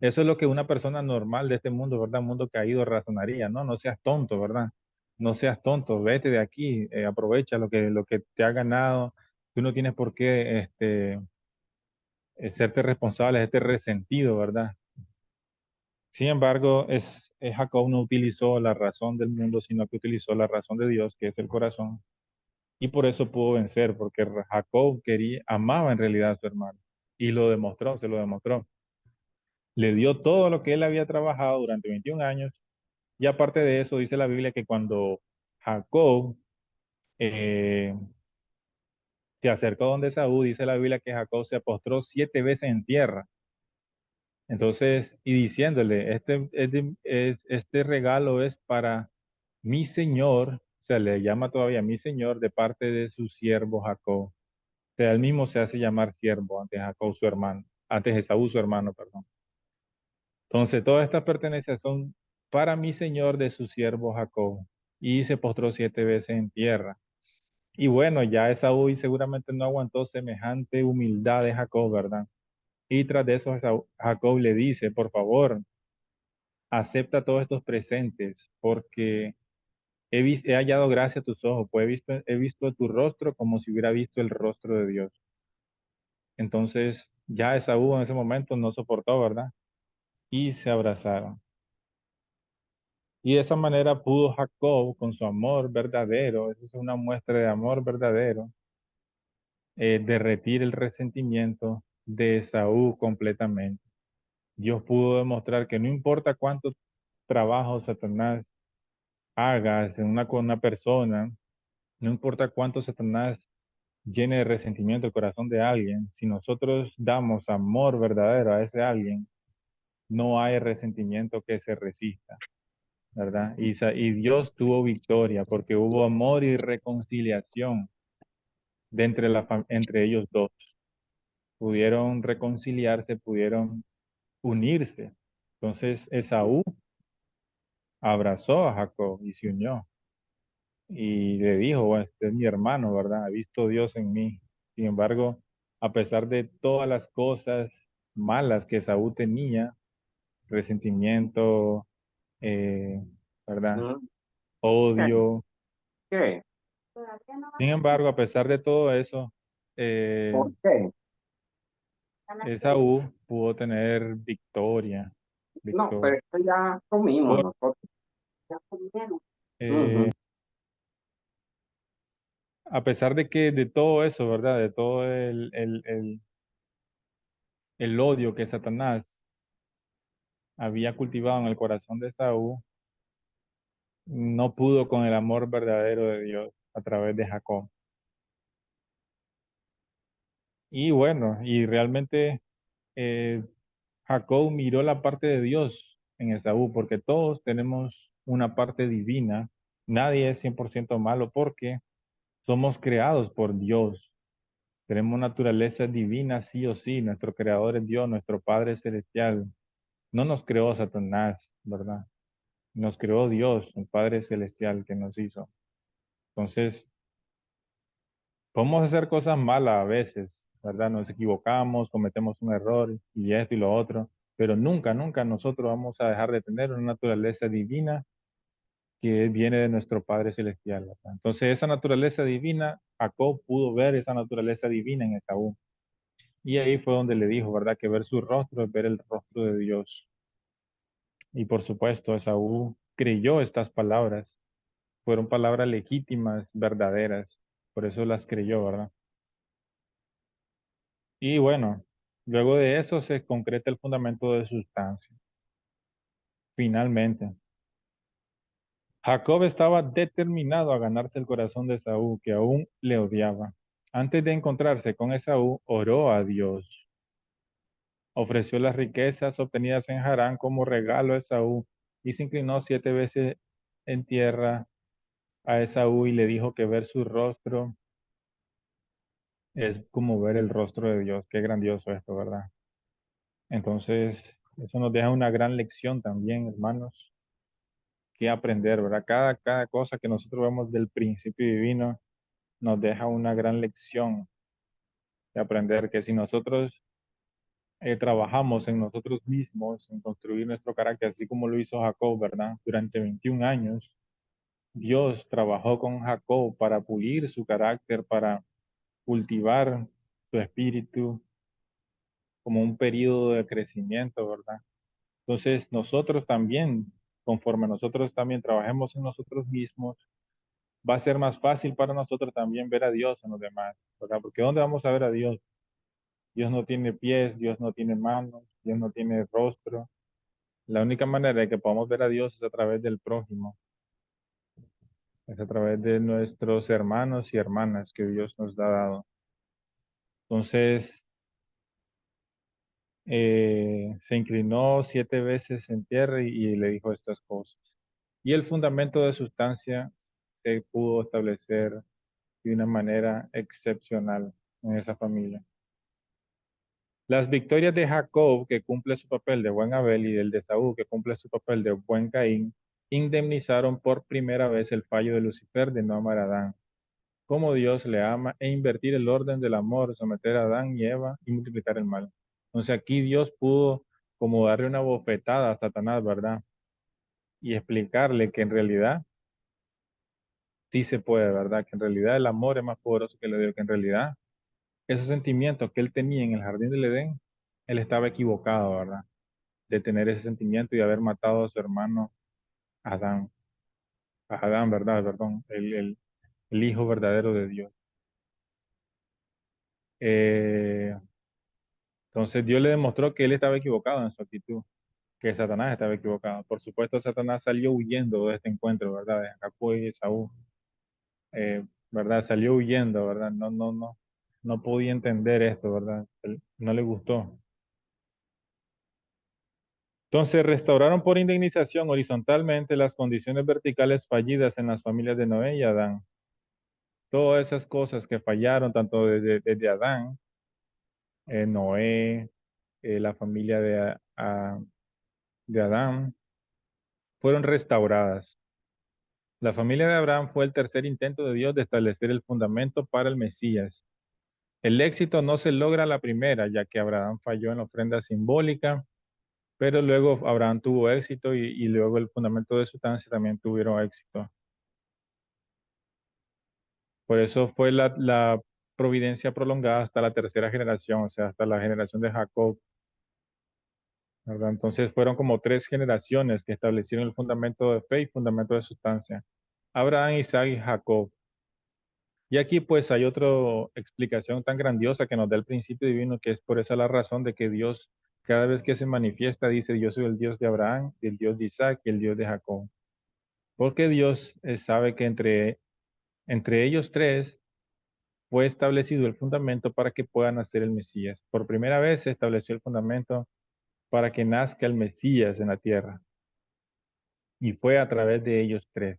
Eso es lo que una persona normal de este mundo, ¿verdad? Mundo caído razonaría, ¿no? No seas tonto, ¿verdad? No seas tonto, vete de aquí, aprovecha lo que te ha ganado. Tú no tienes por qué serte responsable de este resentido, ¿verdad? Sin embargo, Jacob no utilizó la razón del mundo, sino que utilizó la razón de Dios, que es el corazón, y por eso pudo vencer, porque Jacob amaba en realidad a su hermano, y lo demostró, se lo demostró. Le dio todo lo que él había trabajado durante 21 años. Y aparte de eso, dice la Biblia que cuando Jacob eh, se acercó donde Saúl, dice la Biblia que Jacob se postró 7 veces en tierra. Entonces, y diciéndole, este regalo es para mi Señor, o sea, le llama todavía mi Señor de parte de su siervo Jacob. O sea, él mismo se hace llamar siervo ante Jacob su hermano, antes Esaú su hermano, perdón. Entonces, todas estas pertenencias son para mi Señor de su siervo Jacob. Y se postró 7 veces en tierra. Y bueno, ya Esaú seguramente no aguantó semejante humildad de Jacob, ¿verdad? Y tras de eso, Jacob le dice, por favor, acepta todos estos presentes, porque he hallado gracia a tus ojos, pues he visto tu rostro como si hubiera visto el rostro de Dios. Entonces, ya Esaú en ese momento no soportó, ¿verdad? Y se abrazaron. Y de esa manera pudo Jacob, con su amor verdadero, esa es una muestra de amor verdadero, derretir el resentimiento de Esaú completamente. Dios pudo demostrar que no importa cuánto trabajo Satanás haga con una persona, no importa cuánto Satanás llene de resentimiento el corazón de alguien, si nosotros damos amor verdadero a ese alguien, no hay resentimiento que se resista. ¿verdad? Y Dios tuvo victoria porque hubo amor y reconciliación de entre ellos dos. Pudieron reconciliarse, pudieron unirse. Entonces Esaú abrazó a Jacob y se unió y le dijo, bueno, este es mi hermano, ¿verdad? Ha visto Dios en mí. Sin embargo, a pesar de todas las cosas malas que Esaú tenía, resentimiento, eh, ¿verdad? Mm, ¿qué? Odio. ¿Qué? Sin embargo, a pesar de todo eso, ¿Por qué? Esaú pudo tener victoria. No, Victoria. pero esto ya comimos Por- nosotros. Ya comieron. eh, Ujú. a pesar de que de todo eso, ¿verdad? De todo el odio que Satanás había cultivado en el corazón de Esaú, no pudo con el amor verdadero de Dios a través de Jacob. Y bueno, y realmente eh, Jacob miró la parte de Dios en Esaú, porque todos tenemos una parte divina. Nadie es 100% malo porque somos creados por Dios. Tenemos naturaleza divina sí o sí. Nuestro creador es Dios, nuestro Padre celestial. No nos creó Satanás, ¿verdad? Nos creó Dios, el Padre celestial que nos hizo. Entonces, podemos hacer cosas malas a veces, ¿verdad? Nos equivocamos, cometemos un error y esto y lo otro, pero nunca, nunca nosotros vamos a dejar de tener una naturaleza divina que viene de nuestro Padre Celestial, ¿verdad? Entonces, esa naturaleza divina, Jacob pudo ver esa naturaleza divina en Esaú. Y ahí fue donde le dijo, ¿verdad? Que ver su rostro es ver el rostro de Dios. Y por supuesto, Esaú creyó estas palabras. Fueron palabras legítimas, verdaderas. Por eso las creyó, ¿verdad? Y bueno, luego de eso se concreta el fundamento de sustancia. Finalmente, Jacob estaba determinado a ganarse el corazón de Esaú, que aún le odiaba. Antes de encontrarse con Esaú, oró a Dios. Ofreció las riquezas obtenidas en Harán como regalo a Esaú y se inclinó 7 veces en tierra a Esaú y le dijo que ver su rostro es como ver el rostro de Dios. Qué grandioso esto, ¿verdad? Entonces, eso nos deja una gran lección también, hermanos, que aprender, ¿verdad? Cada cosa que nosotros vemos del principio divino nos deja una gran lección de aprender que si nosotros trabajamos en nosotros mismos, en construir nuestro carácter, así como lo hizo Jacob, ¿verdad? Durante 21 años, Dios trabajó con Jacob para pulir su carácter, para cultivar su espíritu como un periodo de crecimiento, ¿verdad? Entonces, nosotros también, conforme nosotros también trabajemos en nosotros mismos, va a ser más fácil para nosotros también ver a Dios en los demás, ¿verdad? Porque ¿dónde vamos a ver a Dios? Dios no tiene pies, Dios no tiene manos, Dios no tiene rostro. La única manera de que podamos ver a Dios es a través del prójimo, es a través de nuestros hermanos y hermanas que Dios nos ha dado. Entonces, se inclinó 7 veces en tierra y le dijo estas cosas. Y el fundamento de sustancia se pudo establecer de una manera excepcional en esa familia. Las victorias de Jacob, que cumple su papel de buen Abel, y del de Esaú, que cumple su papel de buen Caín, indemnizaron por primera vez el fallo de Lucifer de no amar a Adán. Como Dios le ama e invertir el orden del amor, someter a Adán y Eva y multiplicar el mal. Entonces aquí Dios pudo como darle una bofetada a Satanás, ¿verdad? Y explicarle que en realidad sí se puede, ¿verdad? Que en realidad el amor es más poderoso que el odio, que en realidad esos sentimientos que él tenía en el jardín del Edén, él estaba equivocado, ¿verdad? De tener ese sentimiento y haber matado a su hermano Adán, a Adán, ¿verdad? Perdón, el hijo verdadero de Dios. Eh, entonces Dios le demostró que él estaba equivocado en su actitud, que Satanás estaba equivocado. Por supuesto, Satanás salió huyendo de este encuentro, ¿verdad? De Jacob y Esaú, ¿verdad? Salió huyendo, ¿verdad? No podía entender esto, ¿verdad? No le gustó. Entonces restauraron por indemnización horizontalmente las condiciones verticales fallidas en las familias de Noé y Adán. Todas esas cosas que fallaron, tanto desde Adán, Noé, la familia de Adán, fueron restauradas. La familia de Abraham fue el tercer intento de Dios de establecer el fundamento para el Mesías. El éxito no se logra a la primera, ya que Abraham falló en la ofrenda simbólica, pero luego Abraham tuvo éxito y luego el fundamento de sustancia también tuvieron éxito. Por eso fue la providencia prolongada hasta la tercera generación, o sea, hasta la generación de Jacob, ¿verdad? Entonces fueron como tres generaciones que establecieron el fundamento de fe y fundamento de sustancia. Abraham, Isaac y Jacob. Y aquí pues hay otra explicación tan grandiosa que nos da el principio divino, que es por esa la razón de que Dios, cada vez que se manifiesta, dice, yo soy el Dios de Abraham, el Dios de Isaac y el Dios de Jacob. Porque Dios sabe que entre ellos tres fue establecido el fundamento para que puedan nacer el Mesías. Por primera vez se estableció el fundamento para que nazca el Mesías en la tierra. Y fue a través de ellos tres.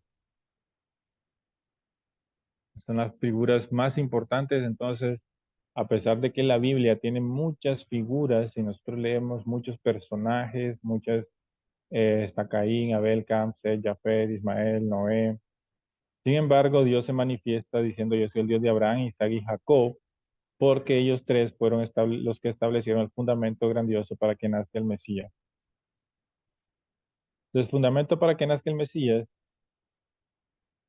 Son las figuras más importantes. Entonces, a pesar de que la Biblia tiene muchas figuras y nosotros leemos muchos personajes, está Caín, Abel, Cam, Seth, Jafet, Ismael, Noé. Sin embargo, Dios se manifiesta diciendo, yo soy el Dios de Abraham, Isaac y Jacob, porque ellos tres fueron los que establecieron el fundamento grandioso para que nazca el Mesías. Entonces, el fundamento para que nazca el Mesías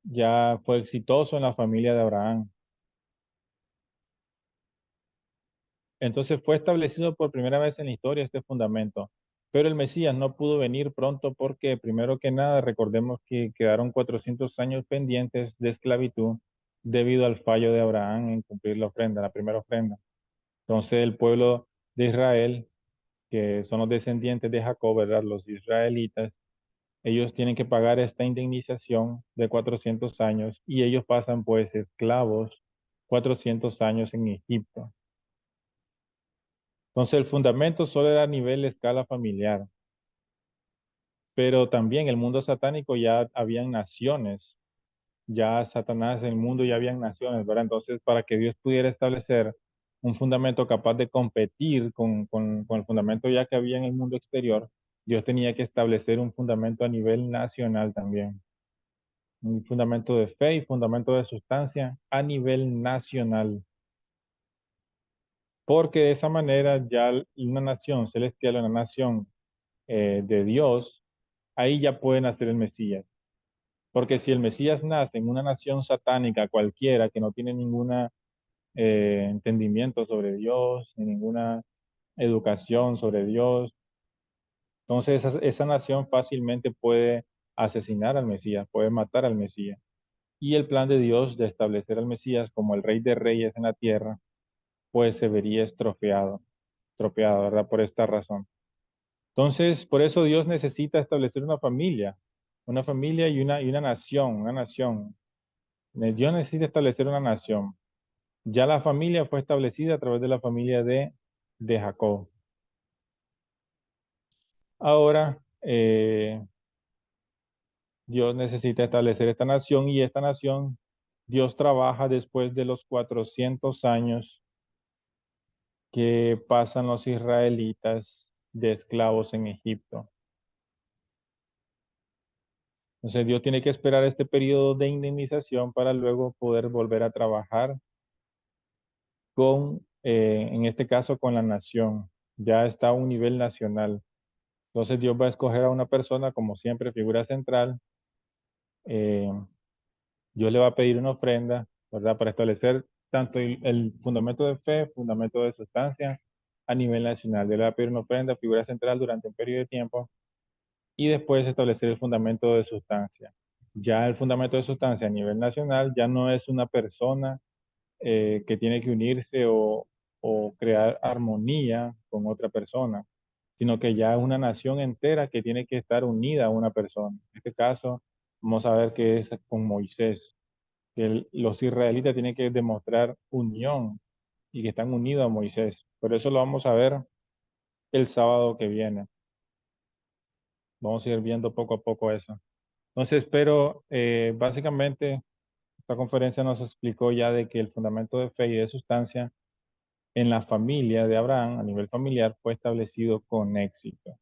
ya fue exitoso en la familia de Abraham. Entonces fue establecido por primera vez en la historia este fundamento. Pero el Mesías no pudo venir pronto porque, primero que nada, recordemos que quedaron 400 años pendientes de esclavitud debido al fallo de Abraham en cumplir la ofrenda, la primera ofrenda. Entonces el pueblo de Israel, que son los descendientes de Jacob, ¿verdad? Los israelitas, ellos tienen que pagar esta indemnización de 400 años y ellos pasan pues esclavos 400 años en Egipto. Entonces el fundamento solo era a nivel escala familiar, pero también el mundo satánico ya habían naciones, ya Satanás en el mundo ya habían naciones, ¿verdad? Entonces para que Dios pudiera establecer un fundamento capaz de competir con el fundamento ya que había en el mundo exterior, Dios tenía que establecer un fundamento a nivel nacional también, un fundamento de fe y fundamento de sustancia a nivel nacional, porque de esa manera ya una nación celestial, una nación de Dios, ahí ya puede nacer el Mesías. Porque si el Mesías nace en una nación satánica cualquiera que no tiene ningún entendimiento sobre Dios, ni ninguna educación sobre Dios, entonces esa nación fácilmente puede asesinar al Mesías, puede matar al Mesías. Y el plan de Dios de establecer al Mesías como el Rey de Reyes en la tierra, pues se vería estropeado, ¿verdad? Por esta razón. Entonces, por eso Dios necesita establecer una familia y una nación, una nación. Dios necesita establecer una nación. Ya la familia fue establecida a través de la familia de Jacob. Ahora, Dios necesita establecer esta nación y esta nación, Dios trabaja después de los 400 años que pasan los israelitas de esclavos en Egipto. Entonces Dios tiene que esperar este periodo de indemnización para luego poder volver a trabajar en este caso, con la nación. Ya está a un nivel nacional. Entonces Dios va a escoger a una persona, como siempre, figura central. Eh, Dios le va a pedir una ofrenda, ¿verdad? Para establecer tanto el fundamento de fe, fundamento de sustancia a nivel nacional. Dios le va a pedir una ofrenda, figura central durante un periodo de tiempo y después establecer el fundamento de sustancia. Ya el fundamento de sustancia a nivel nacional ya no es una persona que tiene que unirse o crear armonía con otra persona, sino que ya es una nación entera que tiene que estar unida a una persona. En este caso, vamos a ver que es con Moisés, que los israelitas tienen que demostrar unión y que están unidos a Moisés. Por eso lo vamos a ver el sábado que viene. Vamos a ir viendo poco a poco eso. Entonces, pero básicamente esta conferencia nos explicó ya de que el fundamento de fe y de sustancia en la familia de Abraham, a nivel familiar, fue establecido con éxito.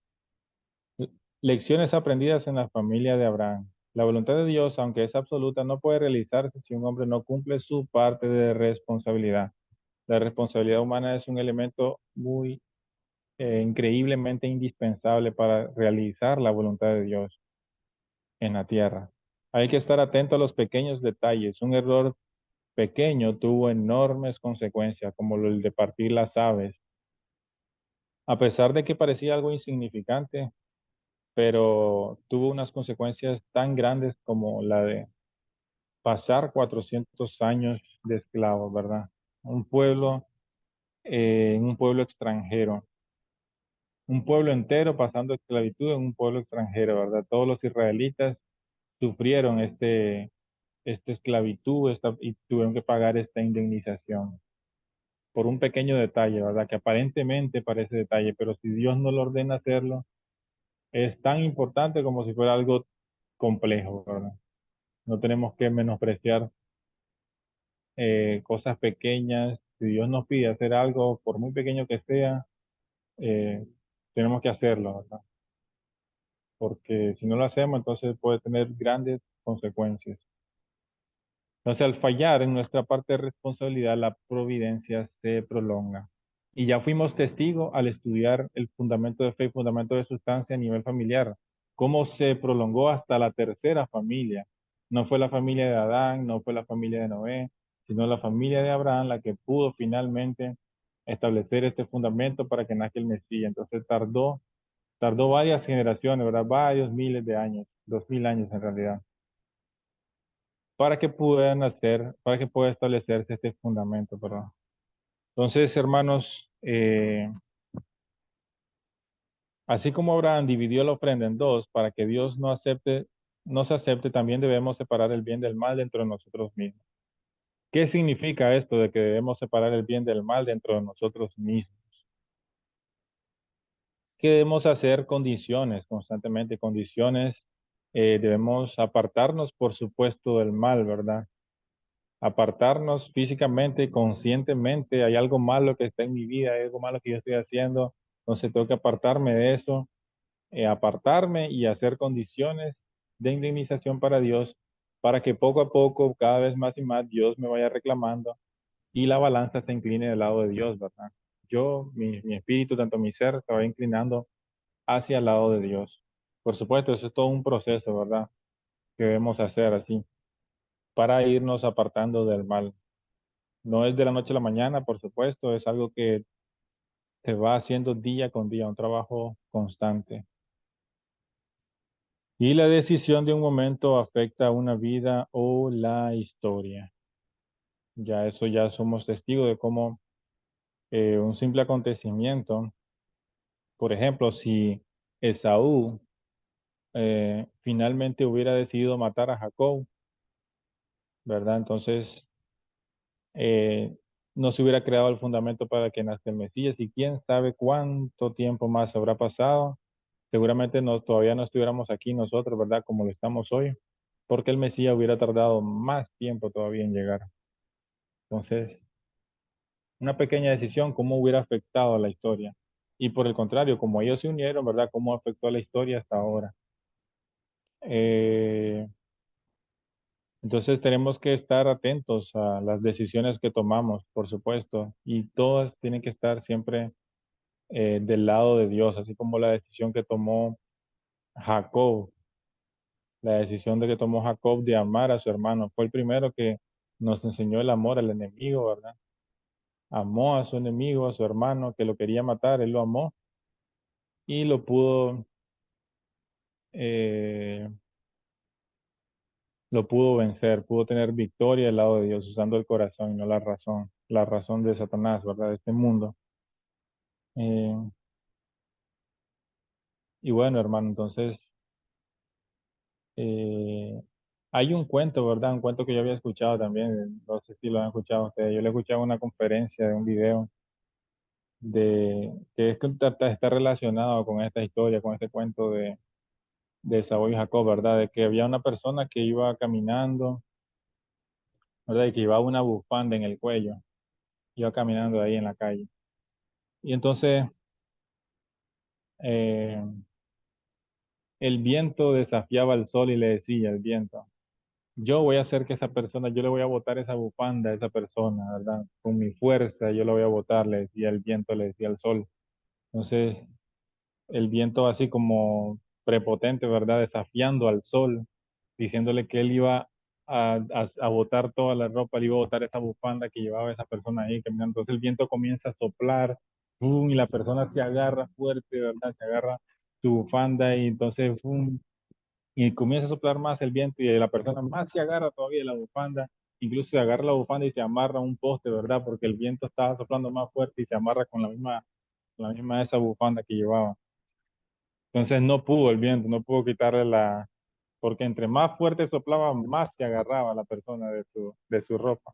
Lecciones aprendidas en la familia de Abraham. La voluntad de Dios, aunque es absoluta, no puede realizarse si un hombre no cumple su parte de responsabilidad. La responsabilidad humana es un elemento muy increíblemente indispensable para realizar la voluntad de Dios en la tierra. Hay que estar atento a los pequeños detalles. Un error pequeño tuvo enormes consecuencias, como el de partir las aves. A pesar de que parecía algo insignificante, pero tuvo unas consecuencias tan grandes como la de pasar 400 años de esclavos, ¿verdad? Un pueblo, en un pueblo extranjero, un pueblo entero pasando esclavitud en un pueblo extranjero, ¿verdad? Todos los israelitas sufrieron esta esclavitud y tuvieron que pagar esta indemnización por un pequeño detalle, ¿verdad? Que aparentemente parece detalle, pero si Dios no lo ordena hacerlo, es tan importante como si fuera algo complejo, ¿verdad? No tenemos que menospreciar cosas pequeñas. Si Dios nos pide hacer algo, por muy pequeño que sea, eh, tenemos que hacerlo, ¿verdad? Porque si no lo hacemos, entonces puede tener grandes consecuencias. Entonces, al fallar en nuestra parte de responsabilidad, la providencia se prolonga. Y ya fuimos testigos al estudiar el fundamento de fe y fundamento de sustancia a nivel familiar, cómo se prolongó hasta la tercera familia. No fue la familia de Adán, no fue la familia de Noé, sino la familia de Abraham la que pudo finalmente establecer este fundamento para que nazca el Mesías. Entonces tardó varias generaciones, ¿verdad? Varios miles de años, 2000 años en realidad para que puedan hacer, para que pueda establecerse este fundamento, perdón. Entonces, hermanos, así como Abraham dividió la ofrenda en dos para que Dios no acepte, no se acepte, también debemos separar el bien del mal dentro de nosotros mismos. ¿Qué significa esto de que debemos separar el bien del mal dentro de nosotros mismos? Que debemos hacer condiciones constantemente, condiciones, debemos apartarnos, por supuesto, del mal, ¿verdad? Apartarnos físicamente, conscientemente, hay algo malo que está en mi vida, hay algo malo que yo estoy haciendo, entonces tengo que apartarme de eso, apartarme y hacer condiciones de indemnización para Dios, para que poco a poco, cada vez más y más, Dios me vaya reclamando y la balanza se incline del lado de Dios, ¿verdad? Mi espíritu, tanto mi ser, se va inclinando hacia el lado de Dios. Por supuesto, eso es todo un proceso, ¿verdad? Que debemos hacer así, para irnos apartando del mal. No es de la noche a la mañana, por supuesto, es algo que se va haciendo día con día, un trabajo constante. Y la decisión de un momento afecta a una vida o la historia. Ya eso ya somos testigos de cómo un simple acontecimiento, por ejemplo, si Esaú finalmente hubiera decidido matar a Jacob, ¿verdad? Entonces no se hubiera creado el fundamento para que nazca el Mesías y quién sabe cuánto tiempo más habrá pasado. Seguramente no, todavía no estuviéramos aquí nosotros, ¿verdad? Como lo estamos hoy, porque el Mesías hubiera tardado más tiempo todavía en llegar. Entonces, una pequeña decisión, ¿cómo hubiera afectado a la historia? Y por el contrario, como ellos se unieron, ¿verdad? ¿Cómo afectó a la historia hasta ahora? Eh, entonces tenemos que estar atentos a las decisiones que tomamos, por supuesto, y todas tienen que estar siempre del lado de Dios, así como la decisión que tomó Jacob. La decisión de que tomó Jacob de amar a su hermano fue el primero que nos enseñó el amor al enemigo, ¿verdad? Amó a su enemigo, a su hermano que lo quería matar, él lo amó y eh, lo pudo vencer, pudo tener victoria al lado de Dios usando el corazón y no la razón de Satanás, ¿verdad? De este mundo. Eh, y bueno, hermano, entonces eh, hay un cuento, ¿verdad? Un cuento que yo había escuchado también, no sé si lo han escuchado ustedes, yo lo he escuchado en una conferencia de un video de que está relacionado con esta historia, con este cuento de Esaú y Jacob, ¿verdad? De que había una persona que iba caminando, ¿verdad? Y que llevaba una bufanda en el cuello, iba caminando ahí en la calle. Y entonces eh, el viento desafiaba al sol y le decía al viento, yo voy a hacer que esa persona, yo le voy a botar esa bufanda a esa persona, ¿verdad? Con mi fuerza yo lo voy a botar, le decía el viento, le decía al sol. Entonces el viento así como prepotente, ¿verdad? Desafiando al sol, diciéndole que él iba a botar toda la ropa, le iba a botar esa bufanda que llevaba esa persona ahí caminando. Entonces el viento comienza a soplar, ¡pum! Y la persona se agarra fuerte, ¿verdad? Se agarra su bufanda y entonces, ¡pum! Y comienza a soplar más el viento y la persona más se agarra todavía de la bufanda, incluso se agarra la bufanda y se amarra a un poste, ¿verdad? Porque el viento estaba soplando más fuerte y se amarra con la misma esa bufanda que llevaba. Entonces no pudo el viento, no pudo quitarle porque entre más fuerte soplaba, más se agarraba la persona de su ropa.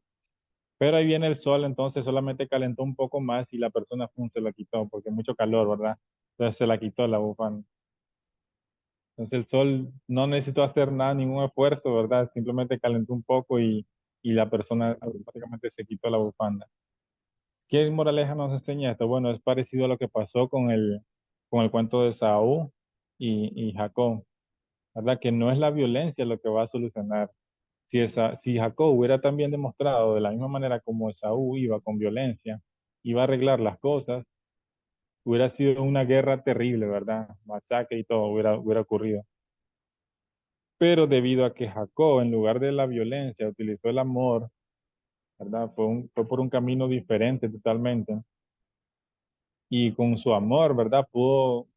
Pero ahí viene el sol, entonces solamente calentó un poco más y la persona pum, se la quitó, porque mucho calor, ¿verdad? Entonces se la quitó la bufanda. Entonces el sol no necesitó hacer nada, ningún esfuerzo, ¿verdad? Simplemente calentó un poco y la persona automáticamente se quitó la bufanda. ¿Qué moraleja nos enseña esto? Bueno, es parecido a lo que pasó con el cuento de Saúl y Jacob. ¿Verdad? Que no es la violencia lo que va a solucionar. Si Jacob hubiera también demostrado de la misma manera como Esaú iba con violencia, iba a arreglar las cosas, hubiera sido una guerra terrible, ¿verdad? Masacre y todo hubiera ocurrido. Pero debido a que Jacob, en lugar de la violencia, utilizó el amor, ¿verdad? Fue por un camino diferente totalmente. Y con su amor, ¿verdad? Pudo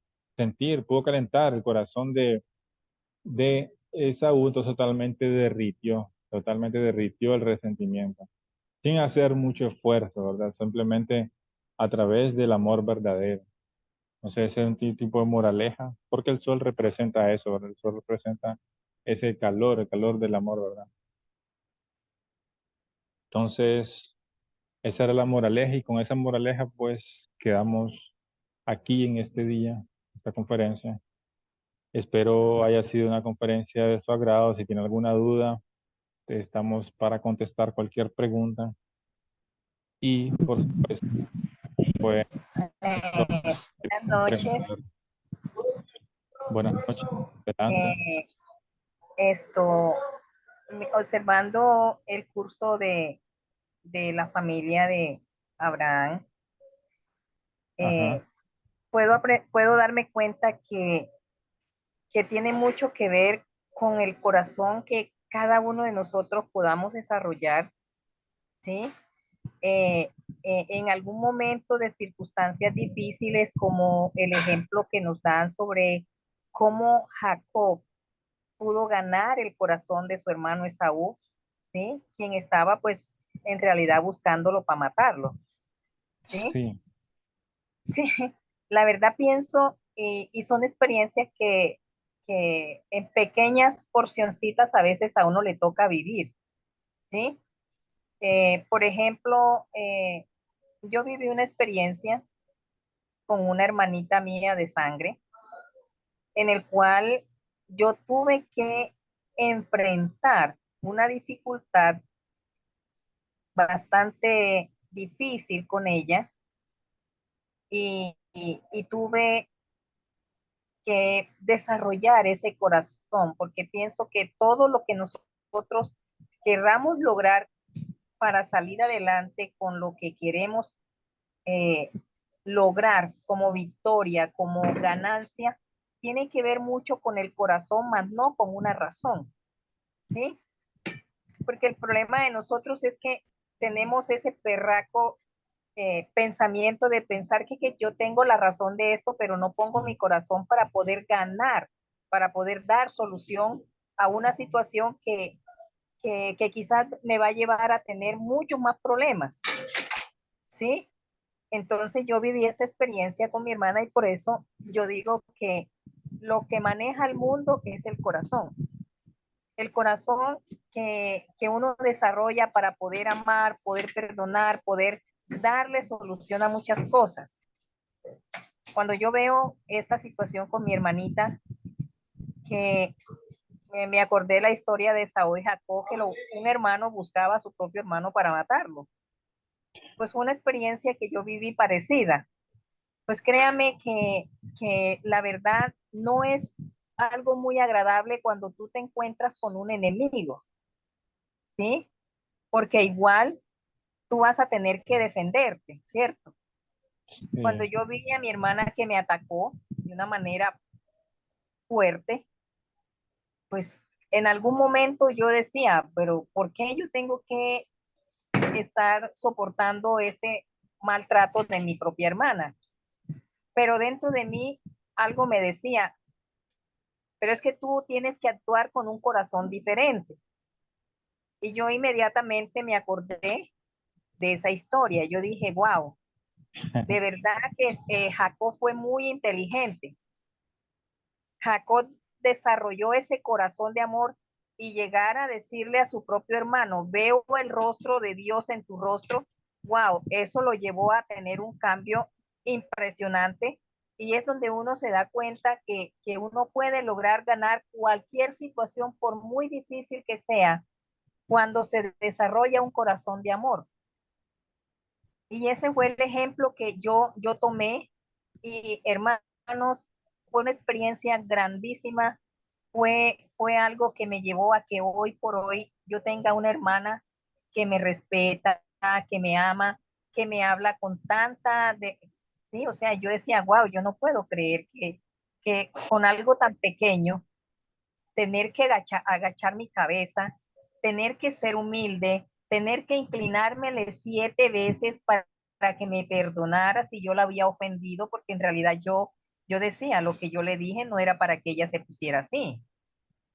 calentar el corazón de Esaú, entonces totalmente derritió el resentimiento, sin hacer mucho esfuerzo, ¿verdad? Simplemente a través del amor verdadero. Entonces ese es un tipo de moraleja, porque el sol representa eso, ¿verdad? El sol representa ese calor, el calor del amor, ¿verdad? Entonces, esa era la moraleja y con esa moraleja pues quedamos aquí en este día, esta conferencia. Espero haya sido una conferencia de su agrado. Si tiene alguna duda, estamos para contestar cualquier pregunta y, por supuesto, pues, esto Buenas preguntas. noches. Buenas noches. Adelante. Eh, esto, observando el curso de la familia de Abraham, Ajá. eh, puedo darme cuenta que tiene mucho que ver con el corazón que cada uno de nosotros podamos desarrollar, ¿sí? Eh, en algún momento de circunstancias difíciles, como el ejemplo que nos dan sobre cómo Jacob pudo ganar el corazón de su hermano Esaú, ¿sí? Quien estaba pues en realidad buscándolo para matarlo, ¿sí? Sí, Sí, la verdad pienso, y son experiencias que en pequeñas porcioncitas a veces a uno le toca vivir, ¿sí? Por ejemplo, yo viví una experiencia con una hermanita mía de sangre, en el cual yo tuve que enfrentar una dificultad bastante difícil con ella y tuve que desarrollar ese corazón, porque pienso que todo lo que nosotros querramos lograr para salir adelante con lo que queremos eh, lograr como victoria, como ganancia, tiene que ver mucho con el corazón, más no con una razón, ¿sí? Porque el problema de nosotros es que tenemos ese perraco pensamiento de pensar que yo tengo la razón de esto, pero no pongo mi corazón para poder ganar, para poder dar solución a una situación que quizás me va a llevar a tener muchos más problemas, ¿sí? Entonces yo viví esta experiencia con mi hermana y por eso yo digo que lo que maneja el mundo es el corazón que uno desarrolla para poder amar, poder perdonar, poder darle solución a muchas cosas. Cuando yo veo esta situación con mi hermanita, que me acordé la historia de Saúl y Jacob, que un hermano buscaba a su propio hermano para matarlo. Pues fue una experiencia que yo viví parecida. Pues créame que la verdad no es algo muy agradable cuando tú te encuentras con un enemigo, ¿sí? Porque igual tú vas a tener que defenderte, ¿cierto? Cuando Sí. yo vi a mi hermana que me atacó de una manera fuerte, pues en algún momento yo decía, pero ¿por qué yo tengo que estar soportando ese maltrato de mi propia hermana? Pero dentro de mí algo me decía, pero es que tú tienes que actuar con un corazón diferente. Y yo inmediatamente me acordé de esa historia. Yo dije, wow, de verdad que Jacob fue muy inteligente. Jacob desarrolló ese corazón de amor y llegar a decirle a su propio hermano, veo el rostro de Dios en tu rostro. Wow, eso lo llevó a tener un cambio impresionante y es donde uno se da cuenta que uno puede lograr ganar cualquier situación por muy difícil que sea cuando se desarrolla un corazón de amor. Y ese fue el ejemplo que yo tomé y hermanos, fue una experiencia grandísima, fue algo que me llevó a que hoy por hoy yo tenga una hermana que me respeta, que me ama, que me habla con sí, o sea, yo decía, wow, yo no puedo creer que con algo tan pequeño tener que agachar mi cabeza, tener que ser humilde, tener que inclinármele 7 veces para que me perdonara si yo la había ofendido, porque en realidad yo decía, lo que yo le dije no era para que ella se pusiera así,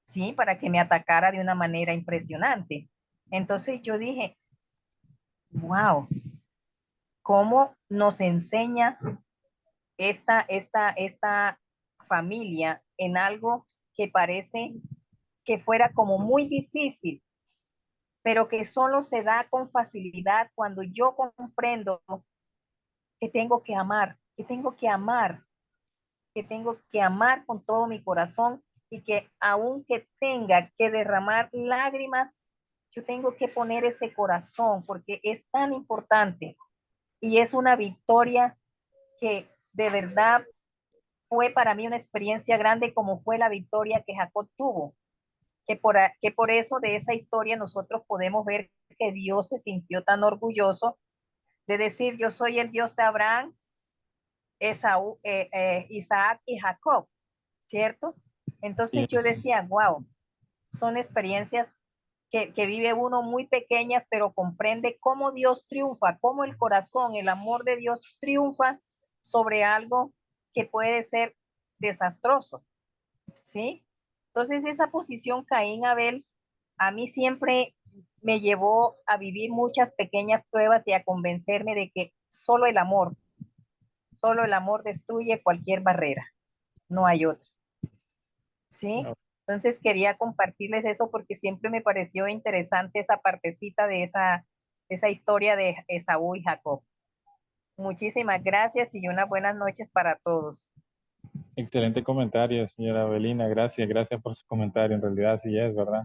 ¿sí? Para que me atacara de una manera impresionante. Entonces yo dije, wow, ¿cómo nos enseña esta familia en algo que parece que fuera como muy difícil, pero que solo se da con facilidad cuando yo comprendo que tengo que amar, que tengo que amar, que tengo que amar con todo mi corazón y que aunque tenga que derramar lágrimas, yo tengo que poner ese corazón porque es tan importante y es una victoria que de verdad fue para mí una experiencia grande como fue la victoria que Jacob tuvo. Que por eso de esa historia nosotros podemos ver que Dios se sintió tan orgulloso de decir, yo soy el Dios de Abraham, Isaac y Jacob, ¿cierto? Y Entonces yo decía, wow, son experiencias que vive uno muy pequeñas, pero comprende cómo Dios triunfa, cómo el corazón, el amor de Dios triunfa sobre algo que puede ser desastroso, ¿sí? Entonces esa posición Caín-Abel a mí siempre me llevó a vivir muchas pequeñas pruebas y a convencerme de que solo el amor destruye cualquier barrera, no hay otra, ¿sí? no, Entonces quería compartirles eso porque siempre me pareció interesante esa partecita de esa historia de Esaú y Jacob. Muchísimas gracias y unas buenas noches para todos. excelente comentario, señora Avelina. Gracias, gracias por su comentario. En realidad sí es, ¿verdad?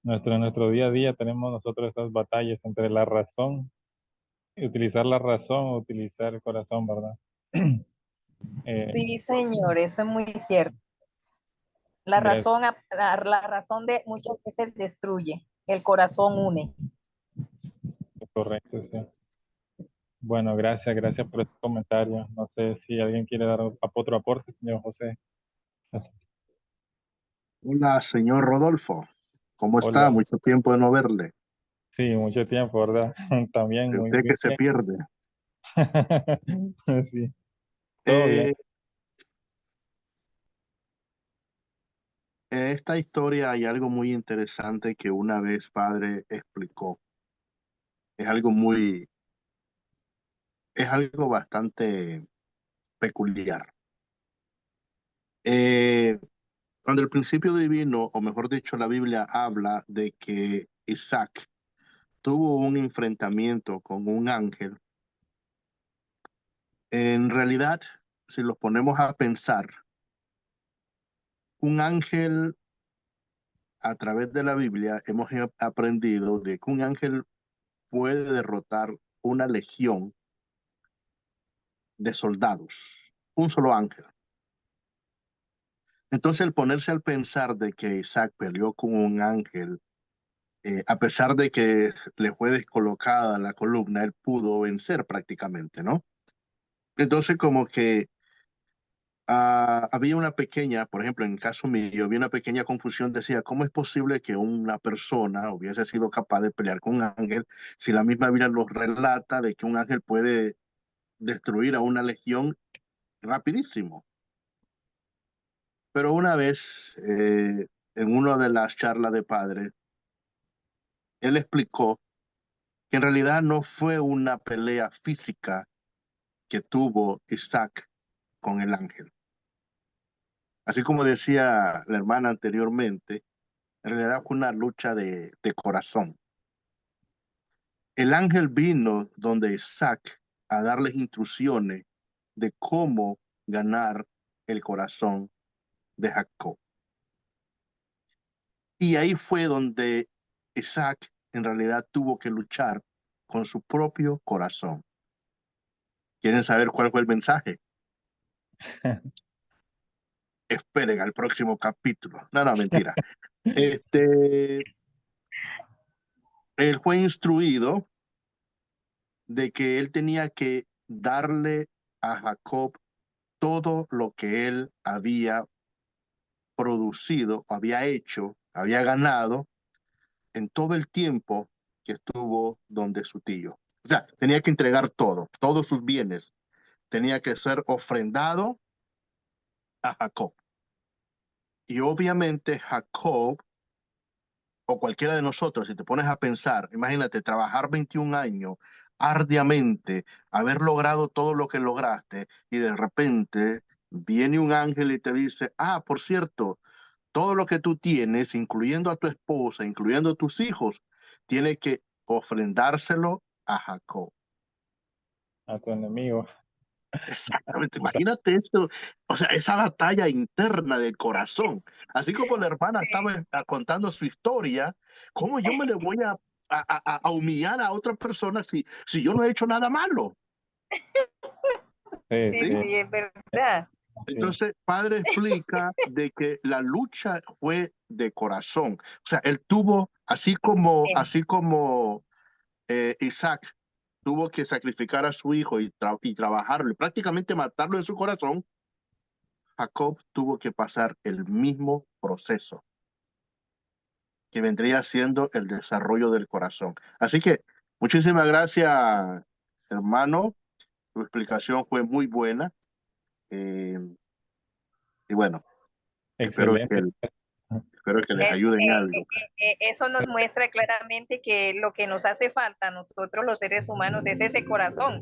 En nuestro día a día tenemos nosotros estas batallas entre la razón, y utilizar la razón o utilizar el corazón, ¿verdad? Eh, Sí, señor, eso es muy cierto. gracias, La razón de muchas veces destruye, el corazón une. correcto, sí. Bueno, gracias, gracias por este comentario. No sé si alguien quiere dar otro aporte, señor José. Hola, señor Rodolfo. ¿Cómo está? Hola, Mucho tiempo de no verle. sí, mucho tiempo, ¿verdad? También, ¿Y muy usted bien. que se pierde? Sí, todo bien. Eh, en esta historia hay algo muy interesante que una vez padre explicó. Es algo muy, es algo bastante peculiar. Eh, Cuando el principio divino, o mejor dicho, la Biblia habla de que Isaac tuvo un enfrentamiento con un ángel, en realidad, si los ponemos a pensar, un ángel, a través de la Biblia, hemos aprendido de que un ángel puede derrotar una legión de soldados, un solo ángel. Entonces, el ponerse al pensar de que Isaac peleó con un ángel, a pesar de que le fue descolocada la columna, él pudo vencer prácticamente, ¿no? Entonces, como que había una pequeña, por ejemplo, en el caso mío, había una pequeña confusión, decía, ¿cómo es posible que una persona hubiese sido capaz de pelear con un ángel si la misma Biblia nos relata de que un ángel puede destruir a una legión rapidísimo? Pero una vez, en una de las charlas de padre, él explicó que en realidad no fue una pelea física que tuvo Isaac con el ángel. Así como decía la hermana anteriormente, en realidad fue una lucha de corazón. El ángel vino donde Isaac a darles instrucciones de cómo ganar el corazón de Jacob. Y ahí fue donde Isaac en realidad tuvo que luchar con su propio corazón. ¿Quieren saber cuál fue el mensaje? Esperen al próximo capítulo. No, no, mentira. Él fue instruido de que él tenía que darle a Jacob todo lo que él había producido, había hecho, había ganado en todo el tiempo que estuvo donde su tío. O sea, tenía que entregar todo, todos sus bienes. Tenía que ser ofrendado a Jacob. Y obviamente Jacob, o cualquiera de nosotros, si te pones a pensar, imagínate, trabajar 21 años arduamente, haber logrado todo lo que lograste, y de repente viene un ángel y te dice, por cierto, todo lo que tú tienes, incluyendo a tu esposa, incluyendo a tus hijos, tiene que ofrendárselo a Jacob. A tu enemigo. Exactamente, imagínate esto, o sea, esa batalla interna del corazón. Así como la hermana estaba contando su historia, ¿cómo yo me le voy a humillar a otra persona si yo no he hecho nada malo? Sí, Sí, ¿Sí? sí, sí, es verdad. sí. Entonces, padre explica de que la lucha fue de corazón. O sea, él tuvo, así como Isaac tuvo que sacrificar a su hijo y trabajarlo y prácticamente matarlo en su corazón, Jacob tuvo que pasar el mismo proceso que vendría siendo el desarrollo del corazón. Así que muchísimas gracias, hermano. Tu explicación fue muy buena. eh, y bueno, espero Excelente. espero que les ayude en algo. Eso nos muestra claramente que lo que nos hace falta a nosotros los seres humanos es ese corazón.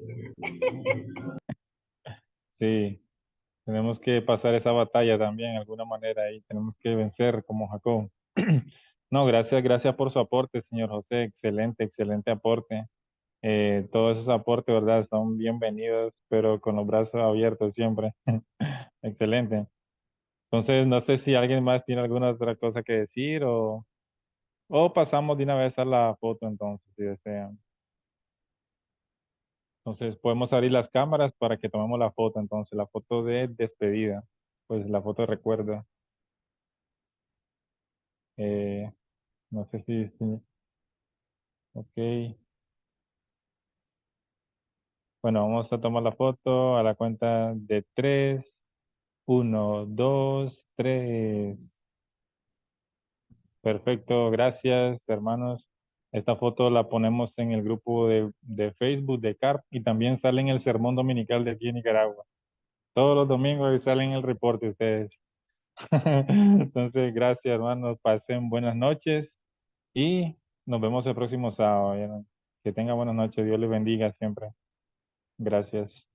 Sí, tenemos que pasar esa batalla también de alguna manera y tenemos que vencer como Jacob. No, gracias por su aporte, señor José. Excelente, excelente aporte. Todos esos aportes, ¿verdad? Son bienvenidos, pero con los brazos abiertos siempre. Excelente. Entonces, no sé si alguien más tiene alguna otra cosa que decir o pasamos de una vez a la foto entonces, si desean. Entonces, podemos abrir las cámaras para que tomemos la foto, entonces, la foto de despedida, pues la foto de recuerdo. Eh, no sé si, ok. Bueno, vamos a tomar la foto a la cuenta de tres. Uno, dos, tres. Perfecto, gracias, hermanos. Esta foto la ponemos en el grupo de Facebook de CARP y también sale en el sermón dominical de aquí en Nicaragua. Todos los domingos ahí salen el reporte ustedes. Entonces, gracias, hermanos. Pasen buenas noches y nos vemos el próximo sábado. ¿Ya? Que tengan buenas noches. Dios les bendiga siempre. Gracias.